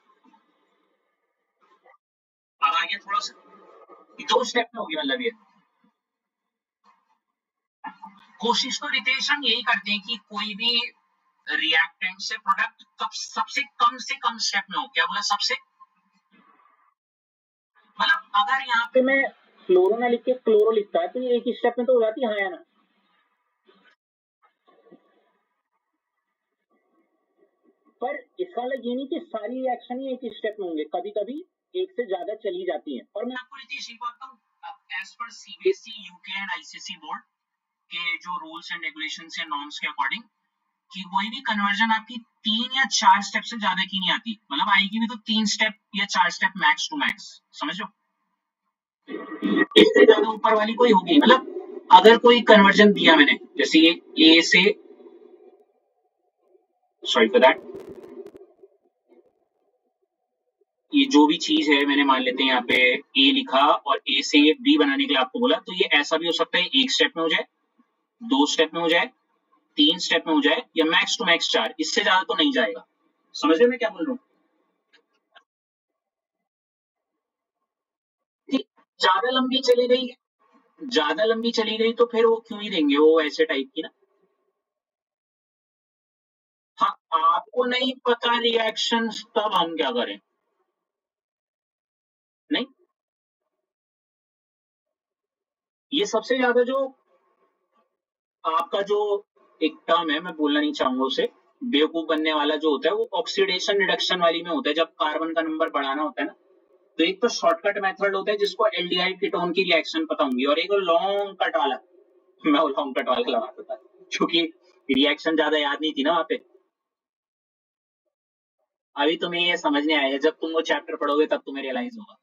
अब आगे थोड़ा सा 2 स्टेप में होगी मतलब ये। कोशिश तो रितेश हम यही करते हैं कि कोई भी रिएक्टेंट से प्रोडक्ट कब से कम स्टेप में हो। क्या बोला? सबसे मतलब अगर यहाँ पे मैं फ्लोरो ना लिख के क्लोरो लिखता है तो ये एक ही स्टेप में तो हो जाती है, हाँ या ना? पर इसका मतलब ये नहीं कि सारी रिएक्शन ही एक ही स्टेप में होंगे, कभी कभी एक से ज्यादा चली जाती है। और मैं आपको नीतीश एक बात बताऊं, as per CBSE UK and ICSE board के जो रूल्स एंड रेगुलेशन है नॉर्म्स के अकॉर्डिंग, कि कोई भी कन्वर्जन आपकी 3 या 4 स्टेप से ज्यादा की नहीं आती। मतलब आएगी भी तो 3 स्टेप या 4 स्टेप मैक्स टू मैक्स, समझ लो। इससे ज्यादा ऊपर वाली कोई होगी। मतलब अगर कोई कन्वर्जन दिया मैंने, जैसे ये ए से, सॉरी फॉर दैट, ये जो भी चीज है मैंने मान लेते हैं यहाँ पे ए लिखा और ए से ये बी बनाने के लिए आपको बोला, तो ये ऐसा भी हो सकता है 1 स्टेप में हो जाए, 2 स्टेप में हो जाए, 3 स्टेप में हो जाए, या मैक्स टू मैक्स 4। इससे ज्यादा तो नहीं जाएगा। समझ रहे मैं क्या बोल रहा हूँ? ज्यादा लंबी चली गई, ज्यादा लंबी चली गई तो फिर वो क्यों ही देंगे, वो ऐसे टाइप की ना। हाँ, आपको नहीं पता रिएक्शन, तब हम क्या करें? नहीं, ये सबसे ज्यादा जो आपका जो एक टर्म है, मैं बोलना नहीं चाहूंगा उसे, बेवकूफ बनने वाला जो होता है, वो ऑक्सीडेशन रिडक्शन वाली में होता है। जब कार्बन का नंबर बढ़ाना होता है ना, तो एक तो शॉर्टकट मेथड होता है जिसको एल्डिहाइड कीटोन की रिएक्शन पता होंगी, और एक लॉन्ग कट वाला। मैं वो लॉन्ग कट वाला लगाता था क्योंकि रिएक्शन ज्यादा याद नहीं थी ना वहां पे। अभी तुम्हें ये समझ नहीं आएगा, जब तुम वो चैप्टर पढ़ोगे तब तुम्हें रियलाइज होगा।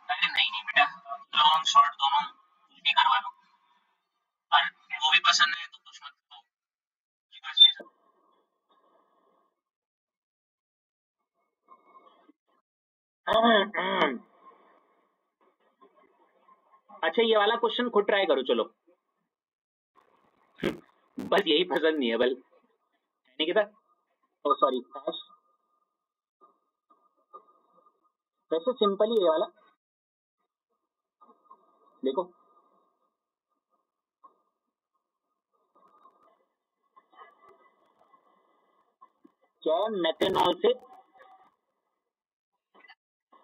अरे नहीं नहीं बेटा, लॉन्ग शॉर्ट दोनों भी करवा लो। और वो भी पसंद है तो कुछ मत करो। अच्छा, ये वाला क्वेश्चन खुद ट्राई करो, चलो। बस यही पसंद नहीं है बल, नहीं किधर। ओ सॉरी, वैसे सिंपल ही है ये वाला, देखो। क्या है? मेथेनॉल से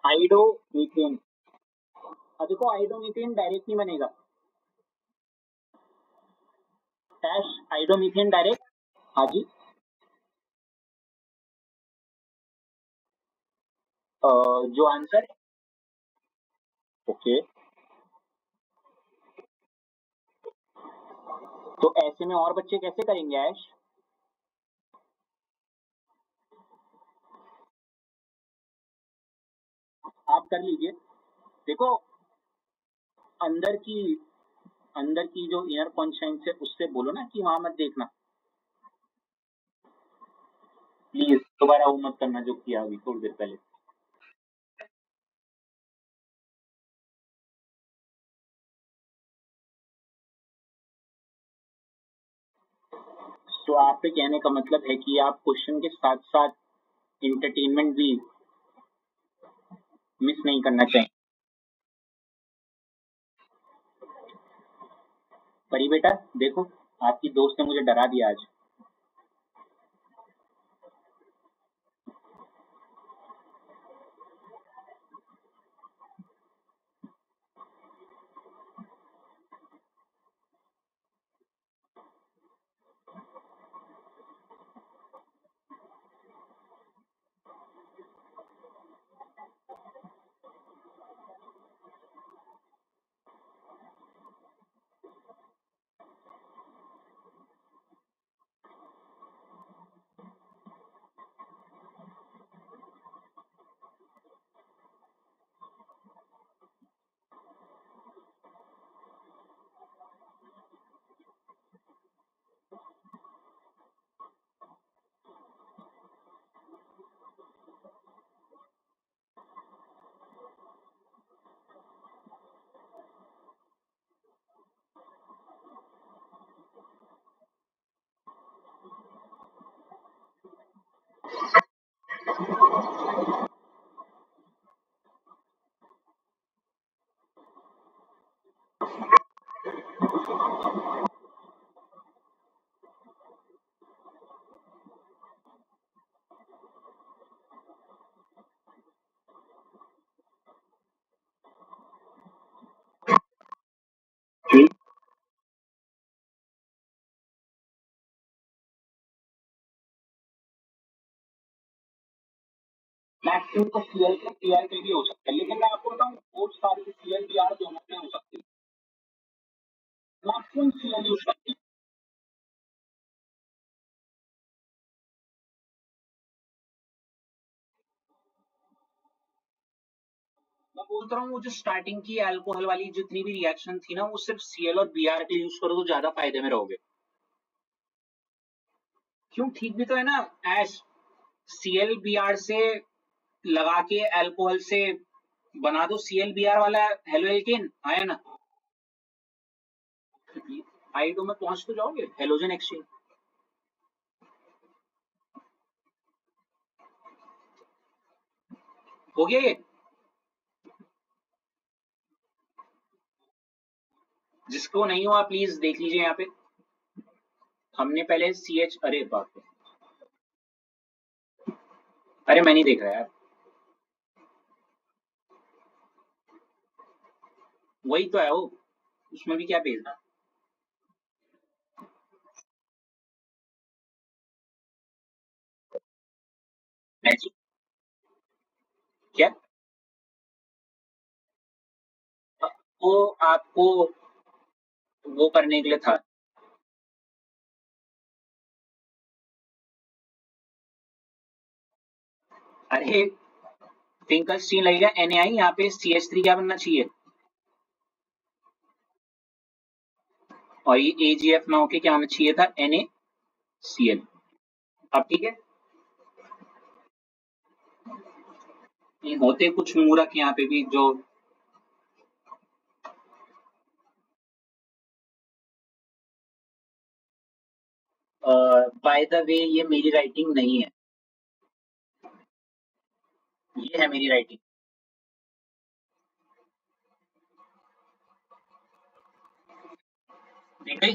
आइडोमीथेन। अब देखो, आइडोमीथेन डायरेक्ट नहीं बनेगा, डैश आइडोमीथेन डायरेक्ट। हाँ जी। जो आंसर, ओके। तो ऐसे में और बच्चे कैसे करेंगे ऐश? आप कर लीजिए। देखो, अंदर की अंदर की जो इनर कॉन्शियस है उससे बोलो ना कि वहां मत देखना, प्लीज दोबारा वो मत करना जो किया अभी थोड़ी देर पहले। तो आपके कहने का मतलब है कि आप क्वेश्चन के साथ साथ इंटरटेनमेंट भी मिस नहीं करना चाहिए। परी बेटा, देखो, आपकी दोस्त ने मुझे डरा दिया आज। मैक्सिमम तो सीएल पे पीआर पे भी हो सकता है, लेकिन मैं आपको बताऊं बहुत सारी सीएल पीआर दोनों पे हो सकती है, मैक्सिमम सीएल यूज करती है। मैं बोलता हूँ वो जो स्टार्टिंग की अल्कोहल वाली जितनी भी रिएक्शन थी ना, वो सिर्फ सीएल और बीआर के यूज करो तो ज्यादा फायदे में रहोगे। क्यों, ठीक भी तो है ना। एश सीएल बीआर से लगा के अल्कोहल से बना दो सीएल बीआर वाला हेलो एल्केन, आया ना। आईडो में पहुंच तो जाओगे, हेलोजन एक्सचेंज हो गया ये। जिसको नहीं हुआ प्लीज देख लीजिए यहाँ पे। हमने पहले सी एच, अरे बाप रे, अरे मैं नहीं देख रहा यार। वही तो है वो, उसमें भी क्या भेजना। Next, क्या वो आपको वो करने के लिए था। अरे फिंकर स्टीन लगेगा एनएआई, यहाँ पे सी एच थ्री क्या बनना चाहिए, और ये एजीएफ ना होके क्या होना चाहिए था, एन ए सी एल। अब ठीक है। ये होते कुछ मूर्ख यहाँ पे भी जो बाय द वे ये मेरी राइटिंग नहीं है, ये है मेरी राइटिंग। ठीक है,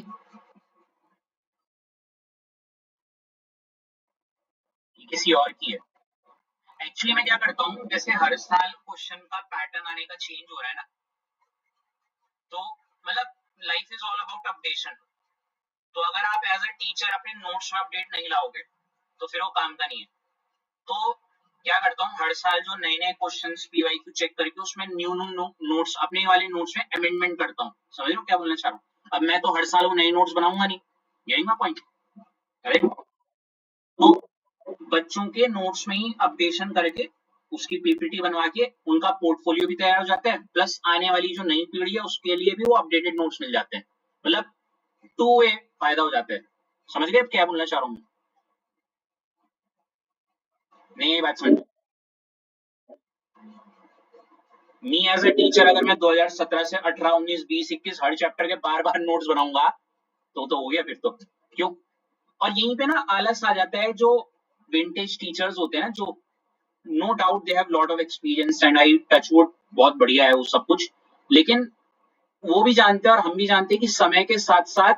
ये किसी और की है। एक्चुअली मैं क्या करता हूँ, जैसे हर साल क्वेश्चन का पैटर्न आने का चेंज हो रहा है ना, तो मतलब life is all about updation. तो अगर आप एज अ टीचर अपने नोट्स में अपडेट नहीं लाओगे तो फिर वो काम का नहीं है। तो क्या करता हूँ, हर साल जो नए नए क्वेश्चन पीवाईक्यू चेक करके उसमें न्यू न्यू नोट्स, अपने वाले नोट्स में अमेंडमेंट करता हूँ। समझ रहे हो क्या बोलना चाह रहा हूँ। अब मैं तो हर साल वो नए नोट्स बनाऊंगा नहीं, यही ना पॉइंट। करेक्ट। तो बच्चों के नोट्स में ही अपडेशन करके उसकी पीपीटी बनवा के उनका पोर्टफोलियो भी तैयार हो जाता है, प्लस आने वाली जो नई पीढ़ी है उसके लिए भी वो अपडेटेड नोट्स मिल जाते हैं। मतलब टू वे फायदा हो जाता है। समझ गए क्या बोलना चाह रहा हूँ। नहीं ये बात समझ। मी एज ए टीचर अगर मैं 2017 से 18 19 20 21 हर चैप्टर के बार बार नोट्स बनाऊंगा तो हो गया फिर तो। क्यों। और यहीं पे ना आलस आ जाता है, जो विंटेज टीचर्स होते हैं ना, जो no doubt they have lot of experience and I touch wood बहुत बढ़िया है वो सब कुछ, लेकिन वो भी जानते हैं और हम भी जानते हैं कि समय के साथ साथ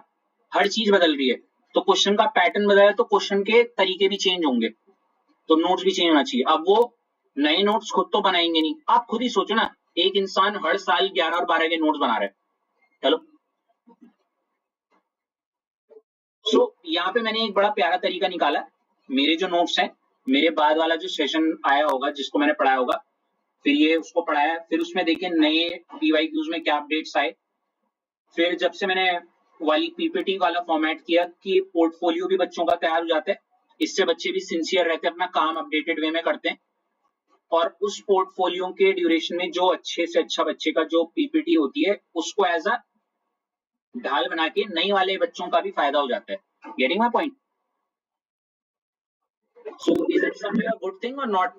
हर चीज बदल रही है। तो क्वेश्चन का पैटर्न बदला है तो क्वेश्चन के तरीके भी चेंज होंगे, तो नोट्स भी चेंज होना चाहिए। अब वो नए नोट्स खुद तो बनाएंगे नहीं, आप खुद ही सोचो ना, एक इंसान हर साल 11 और 12 के नोट्स बना रहा है। चलो, सो यहाँ पे मैंने एक बड़ा प्यारा तरीका निकाला। मेरे जो नोट्स हैं, मेरे बाद वाला जो सेशन आया होगा जिसको मैंने पढ़ाया होगा, फिर ये उसको पढ़ाया, फिर उसमें देखे नए पीवाईक्यूज में क्या अपडेट्स आए, फिर जब से मैंने वाली पीपीटी वाला फॉर्मेट किया कि पोर्टफोलियो भी बच्चों का तैयार हो जाता है, इससे बच्चे भी सिंसियर रहते हैं, अपना काम अपडेटेड वे में करते हैं। और उस पोर्टफोलियो के ड्यूरेशन में जो अच्छे से अच्छा बच्चे का जो पीपीटी होती है उसको एज अ ढाल बना के नई वाले बच्चों का भी फायदा हो जाता है। Getting my point. So is it something a good thing और नॉट।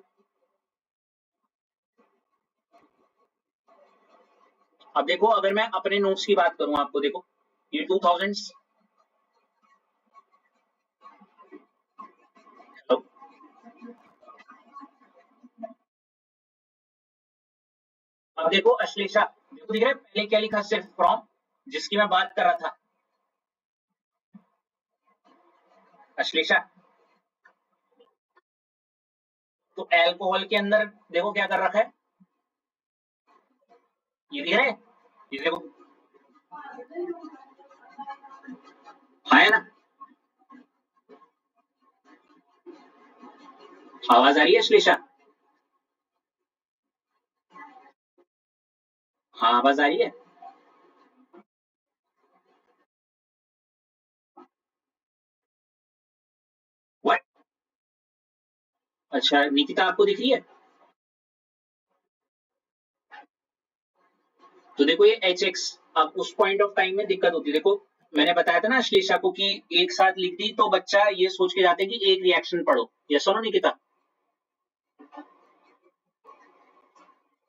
अब देखो, अगर मैं अपने नोट्स की बात करूं आपको, देखो ये 2000। अब देखो अश्लेषा, देखो दिख रहा है पहले क्या लिखा, सिर्फ फ्रॉम। जिसकी मैं बात कर रहा था, अश्लेषा। तो एल्कोहल के अंदर देखो क्या कर रखा है, ये दिख रहा है, ये देखो, है ना। आवाज आ रही है अश्लेषा? हाँ आवाज आ रही है। व्हाट? अच्छा निकिता आपको दिख रही है? तो देखो ये एच एक्स, अब उस पॉइंट ऑफ टाइम में दिक्कत होती है। देखो मैंने बताया था ना अश्लेषा को कि एक साथ लिख दी तो बच्चा ये सोच के जाते हैं कि एक रिएक्शन पढ़ो, ये सुनो निकिता,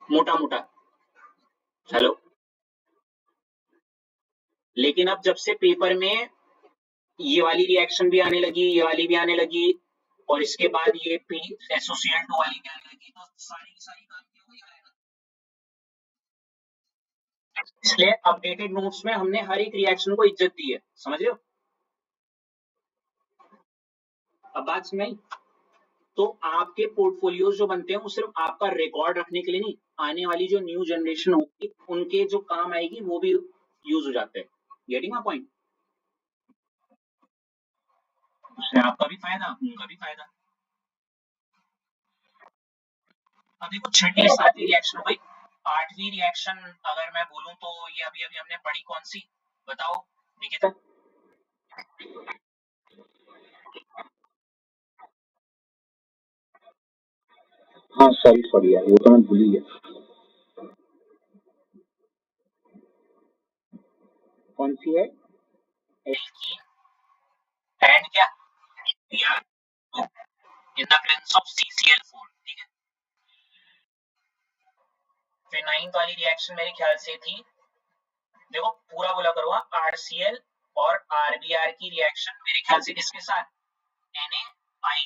मोटा मोटा। हेलो। लेकिन अब जब से पेपर में ये वाली रिएक्शन भी आने लगी, ये वाली भी आने लगी, और इसके बाद ये पी SOCl2 वाली भी आने लगी, तो सारी की सारी काम की वही आएगा। इसलिए अपडेटेड नोट्स में हमने हर एक रिएक्शन को इज्जत दी है, समझ रहे हो? अब बात सुनाई। तो आपके पोर्टफोलियोज जो बनते हैं वो सिर्फ आपका रिकॉर्ड रखने के लिए नहीं, आने वाली जो न्यू जनरेशन होगी उनके जो काम आएगी वो भी यूज हो जाते हैं। Getting my point? उससे आपका भी फायदा, उनका भी फायदा। अब देखो छठी सातवीं रिएक्शन हो गई, आठवीं रिएक्शन अगर मैं बोलूं तो ये अभी अभी हमने पढ़ी कौन सी, बताओ निकिता? हाँ सॉरी सॉरी यार, वो तो मैं भूल ही गया। कौन सी है? एल्कीन एंड क्या, यार, in the presence of CCl4, ठीक है। फिर नाइन्थ वाली रिएक्शन मेरे ख्याल से थी, देखो पूरा बोला करूंगा, RCl और RBr की रिएक्शन मेरे ख्याल से किसके साथ, NaI,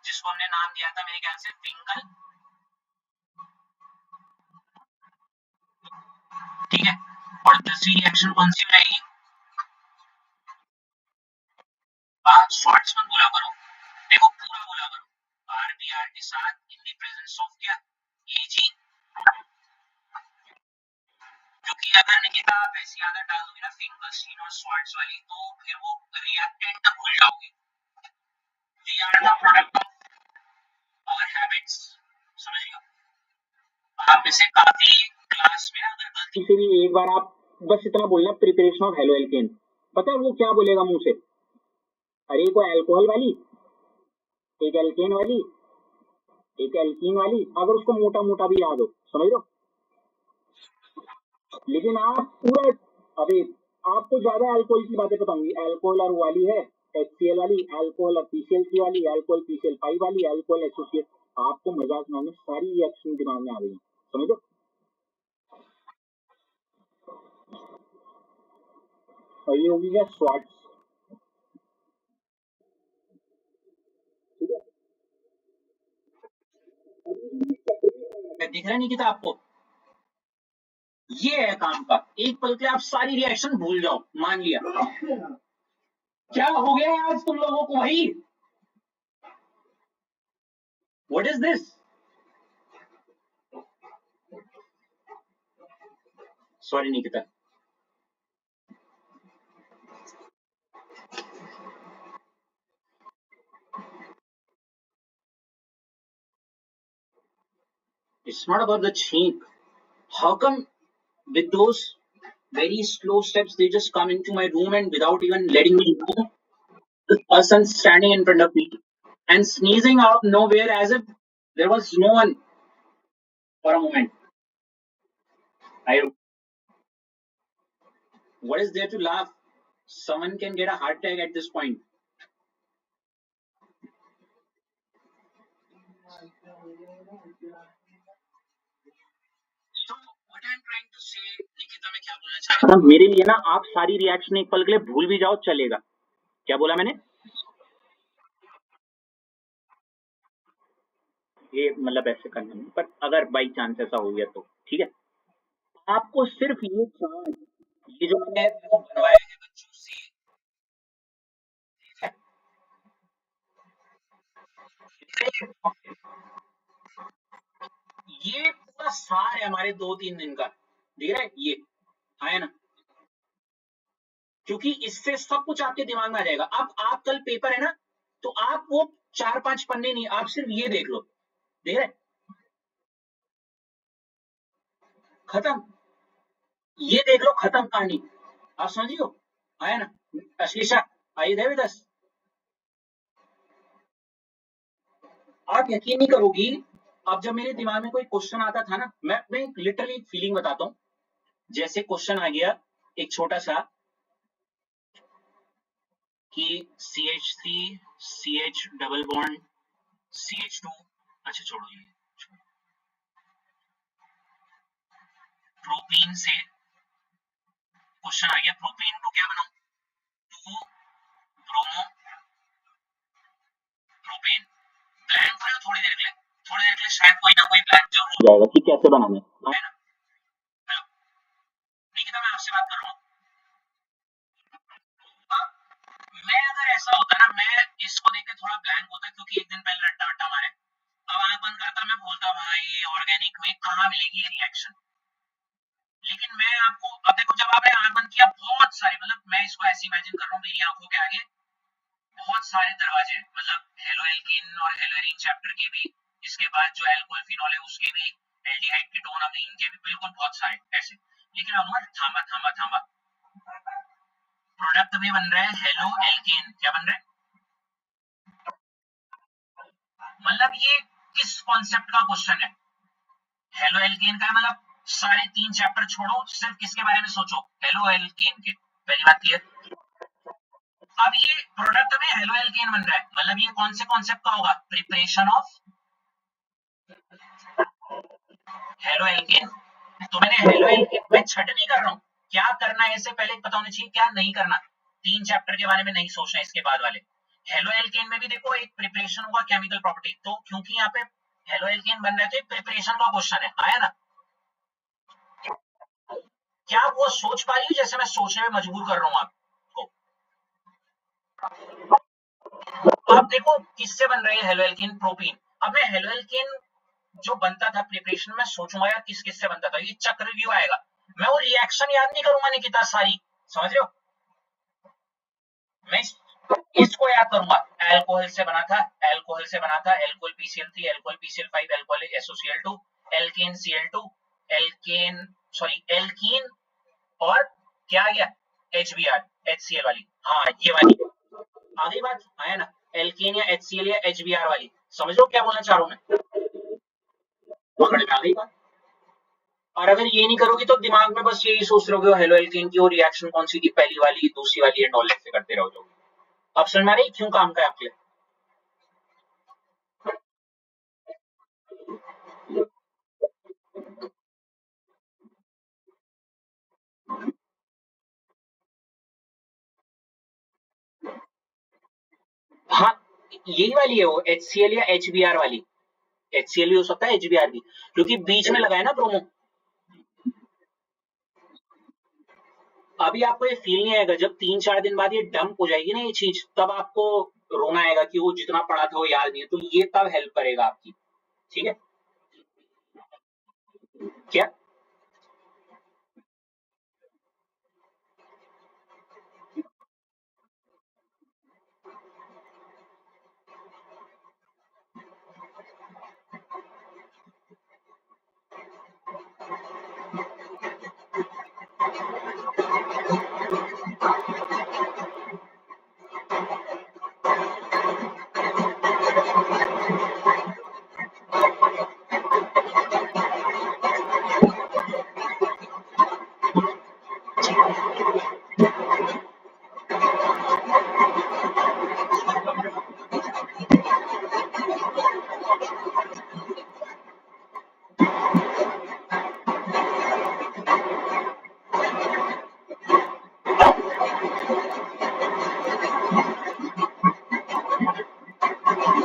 जिसको हमने नाम दिया था मेरे ख्याल से फिंगल, ठीक है। और 10वीं रिएक्शन कौन सी रहेगी? शॉर्ट्स मत बोला करो, देखो पूरा बोला करो, RBr के साथ इन द प्रेजेंस ऑफ क्या, Ag, क्योंकि अगर निकिता आप ऐसी आदत डाल दोगे ना फिंगलस्टीन और स्वार्ट्स वाली, तो फिर वो रिएक्टेंट भूल जाओगे। We are the product of our habits, समझ रहे हो? आप इसे काफी क्लास में अगर गलती से भी एक बार आप बस इतना बोलना प्रिपरेशन ऑफ हेलो एल्केन, पता है वो क्या बोलेगा मुंह से? अरे को अल्कोहल वाली, एक एल्केन वाली, एक एल्कीन वाली, अगर उसको मोटा मोटा भी याद हो, समझ लो। लेकिन आप पूरा, अभी आपको ज्यादा अल्कोहल की बातें बताऊंगी, अल्कोहल और वाली है, HCl वाली, अल्कोहल और PCl3 वाली, अल्कोहल PCl5 वाली, अल्कोहल एसोसिएट, आपको मजाक में सारी रिएक्शन दिमाग में आ गई, समझो। और ये होगी क्या, स्वाट्स, ठीक है, दिख रहा है निकिता आपको? ये है काम का, एक पल के आप सारी रिएक्शन भूल जाओ, मान लिया। क्या हो गया है आज तुम लोगों को भाई? What is this? Sorry Nikita. It's not about the cheek. How come with those very slow steps they just come into my room and without even letting me know, the person standing in front of me and sneezing out of nowhere as if there was no one for a moment. I, what is there to laugh? Someone can get a heart attack at this point. So what I'm trying to say, Nikita, मैं क्या बोलना चाह रहा था, मेरे लिए ना आप सारी रिएक्शन एक पल के लिए भूल भी जाओ चलेगा। क्या बोला मैंने? ये मतलब ऐसे करना नहीं, पर अगर बाई चांस ऐसा हो गया तो ठीक है। आपको सिर्फ ये चांस ये जो मैंने बनवाया है बच्चों से, ये पूरा सार है हमारे 2-3 दिन का, दिख रहा है ये, आया ना, क्योंकि इससे सब कुछ आपके दिमाग में आ जाएगा। अब आप कल पेपर है ना, तो आप वो 4-5 पन्ने नहीं, आप सिर्फ ये देख लो, देख रहे, खत्म, ये देख लो, खत्म कहानी, आप समझियो, आया ना। अश्लेषा, आइए देव दस, आप यकीन नहीं करोगी, अब जब मेरे दिमाग में कोई क्वेश्चन आता था ना, मैं लिटरली एक फीलिंग बताता हूँ, जैसे क्वेश्चन आ गया एक छोटा सा कि CH3 CH double bond CH2, अच्छा छोड़ो ये, प्रोपीन से क्वेश्चन आ गया, प्रोपीन को क्या बनाऊं, 2 ब्रोमो प्रोपेन, ब्लैंक हो थोड़ी देर के लिए, थोड़ी देर के लिए शायद कोई ना कोई ब्लैंक जरूर हो जाएगा कि कैसे बनाना है ना। हेलो निकिता, मैं आपसे बात कर रहा हूँ। मैं अगर ऐसा होता ना, मैं इसको देख के थोड़ा ब्लैंक होता, क्योंकि एक दिन पहले रट्टा वट्टा मारे, अब आंख बंद करता, मैं बोलता भाई ऑर्गेनिक में कहाँ मिलेगी ये रिएक्शन, लेकिन मैं आपको, अब देखो जब आपने आंख बंद किया, बहुत सारे, मतलब मैं इसको ऐसे इमेजिन कर रहा हूँ मेरी आंखों के आगे बहुत सारे दरवाजे, मतलब हेलो एल्केन और हेलोरीन चैप्टर के भी, इसके बाद जो एल्कोहल फिनॉल है उसके भी, एल्डिहाइड कीटोन अमीन के भी, बिल्कुल बहुत सारे ऐसे, लेकिन अनुमान थामा थामा थामा, प्रोडक्ट में बन रहा है हेलो एल्केन, क्या बन रहा है, मतलब ये किस कॉन्सेप्ट का क्वेश्चन है, हेलो एल्केन का, मतलब सारे 3 चैप्टर छोड़ो, सिर्फ किसके बारे में सोचो, हेलो एल्केन के, पहली बात क्लियर। अब ये प्रोडक्ट में हेलो एल्केन बन रहा है, मतलब ये कौन से कॉन्सेप्ट का होगा, प्रिपरेशन ऑफ हेलो एल्केन। तो मैंने हेलो एल्केन में छट नहीं कर रहा हूँ, क्या करना है इससे पहले पता होना चाहिए, क्या नहीं करना, 3 चैप्टर के बारे में नहीं सोचना, इसके बाद वाले हेलो एल्केन में भी देखो एक प्रिपरेशन होगा केमिकल प्रॉपर्टी, तो क्योंकि यहाँ पे हेलो एल्केन बन रहा है तो एक प्रिपरेशन का क्वेश्चन है, आया ना। क्या वो सोच पा रही हूँ जैसे मैं सोचने में मजबूर कर रहा हूँ आपको। अब देखो किससे बन रही है हेलो एल्केन, प्रोपीन। अब मैं हेलो एल्केन जो बनता था प्रिपरेशन में सोचूंगा यार किस किस से बनता था, ये चक्रव्यूह आएगा, मैं वो रिएक्शन याद नहीं करूंगा निकिता सारी, समझ रहे हो, मैं इसको याद करूंगा, अल्कोहल से बना था, अल्कोहल से बना था, alcohol PCl3, alcohol PCl5, alcohol SOCl2, alkane Cl2, alkane, sorry alkene, और क्या आ गया, HBr, HCl वाली, हाँ ये वाली आ गई बात, आया ना, एल्केन या HCl या HBr वाली, समझ लो क्या बोलना चाह रहा हूं मैं, पकड़ में आ गई बात। और अगर ये नहीं करोगे तो दिमाग में बस यही सोच रहोगे हेलो एल्केन की वो रिएक्शन कौन सी थी, पहली वाली दूसरी वाली एंड ऑल ऐसे करते रहोगे। अब समझ में आ रही क्यों काम का है आपके लिए। हाँ यही वाली है वो HCl या HBr वाली, HCl भी हो सकता है HBr भी, क्योंकि बीच में लगा है ना ब्रोमो। अभी आपको ये फील नहीं आएगा, जब 3-4 दिन बाद ये डंप हो जाएगी ना ये चीज, तब आपको रोना आएगा कि वो जितना पढ़ा था वो याद नहीं है, तो ये तब हेल्प करेगा आपकी, ठीक है क्या।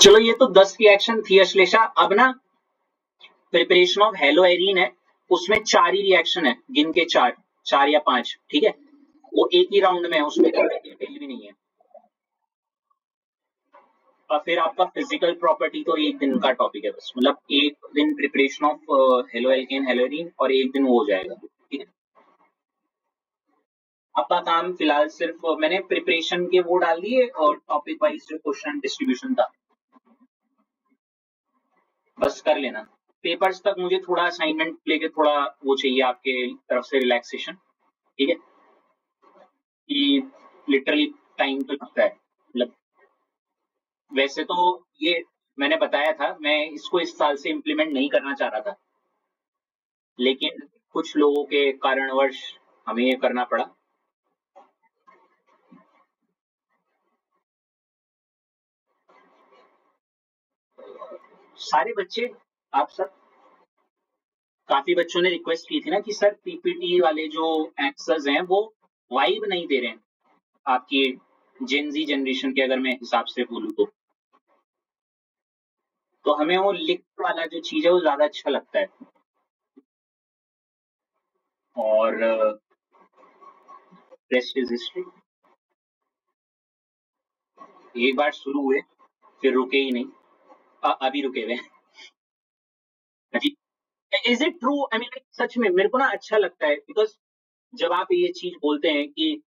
चलो ये तो 10 रिएक्शन थी अश्लेषा, अब ना प्रिपरेशन ऑफ हेलो एरीन है, उसमें 4 ही रिएक्शन है, गिन के 4, 4 या 5, ठीक है, वो एक ही राउंड में है, उसमें डिटेल भी नहीं है। और फिर आपका फिजिकल प्रॉपर्टी तो एक दिन का टॉपिक है बस, मतलब एक दिन प्रिपरेशन ऑफ हेलो एल्केन हेलोरीन और एक दिन वो हो जाएगा, ठीक है। आपका काम फिलहाल सिर्फ मैंने प्रिपरेशन के वो डाल दिए और टॉपिक वाइज जो क्वेश्चन डिस्ट्रीब्यूशन था बस कर लेना। पेपर्स तक मुझे थोड़ा असाइनमेंट लेके थोड़ा वो चाहिए आपके तरफ से रिलैक्सेशन, ठीक है, कि लिटरली टाइम तो लगता है, मतलब वैसे तो ये मैंने बताया था, मैं इसको इस साल से इम्प्लीमेंट नहीं करना चाह रहा था, लेकिन कुछ लोगों के कारणवश हमें ये करना पड़ा। सारे बच्चे, आप सब, काफी बच्चों ने रिक्वेस्ट की थी ना कि सर पीपीटी वाले जो आंसर्स हैं वो वाइब नहीं दे रहे हैं आपकी जेनजी जनरेशन के, अगर मैं हिसाब से बोलूँ तो हमें वो लिख वाला जो चीज है वो ज्यादा अच्छा लगता है। और रेस्ट इज हिस्ट्री, एक बार शुरू हुए फिर रुके ही नहीं, अभी रुके हुए हैं। Is it true? I mean सच में मेरे को ना अच्छा लगता है, बिकॉज जब आप ये चीज बोलते हैं कि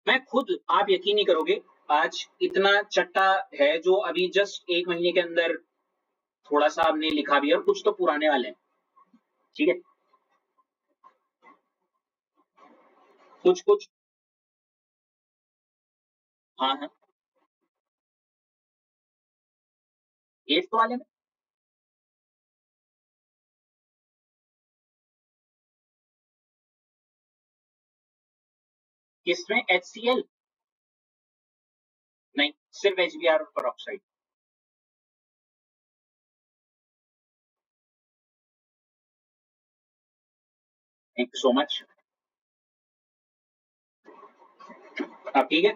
मैं खुद, आप यकीन नहीं करोगे, आज इतना चट्टा है जो अभी जस्ट 1 महीने के अंदर थोड़ा सा हमने लिखा भी है, और कुछ तो पुराने वाले हैं, ठीक है, कुछ कुछ। हाँ हाँ, 8th वाले में किसमें? HCl? नहीं, सिर्फ HBr peroxide। Thank you so much. अब ठीक है,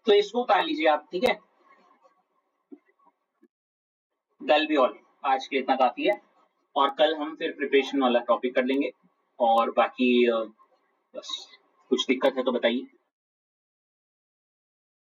तो इसको उतार लीजिए आप, ठीक है, डल भी ऑल, आज के इतना काफी है, और कल हम फिर प्रिपरेशन वाला टॉपिक कर लेंगे। और बाकी बस कुछ दिक्कत है तो बताइए।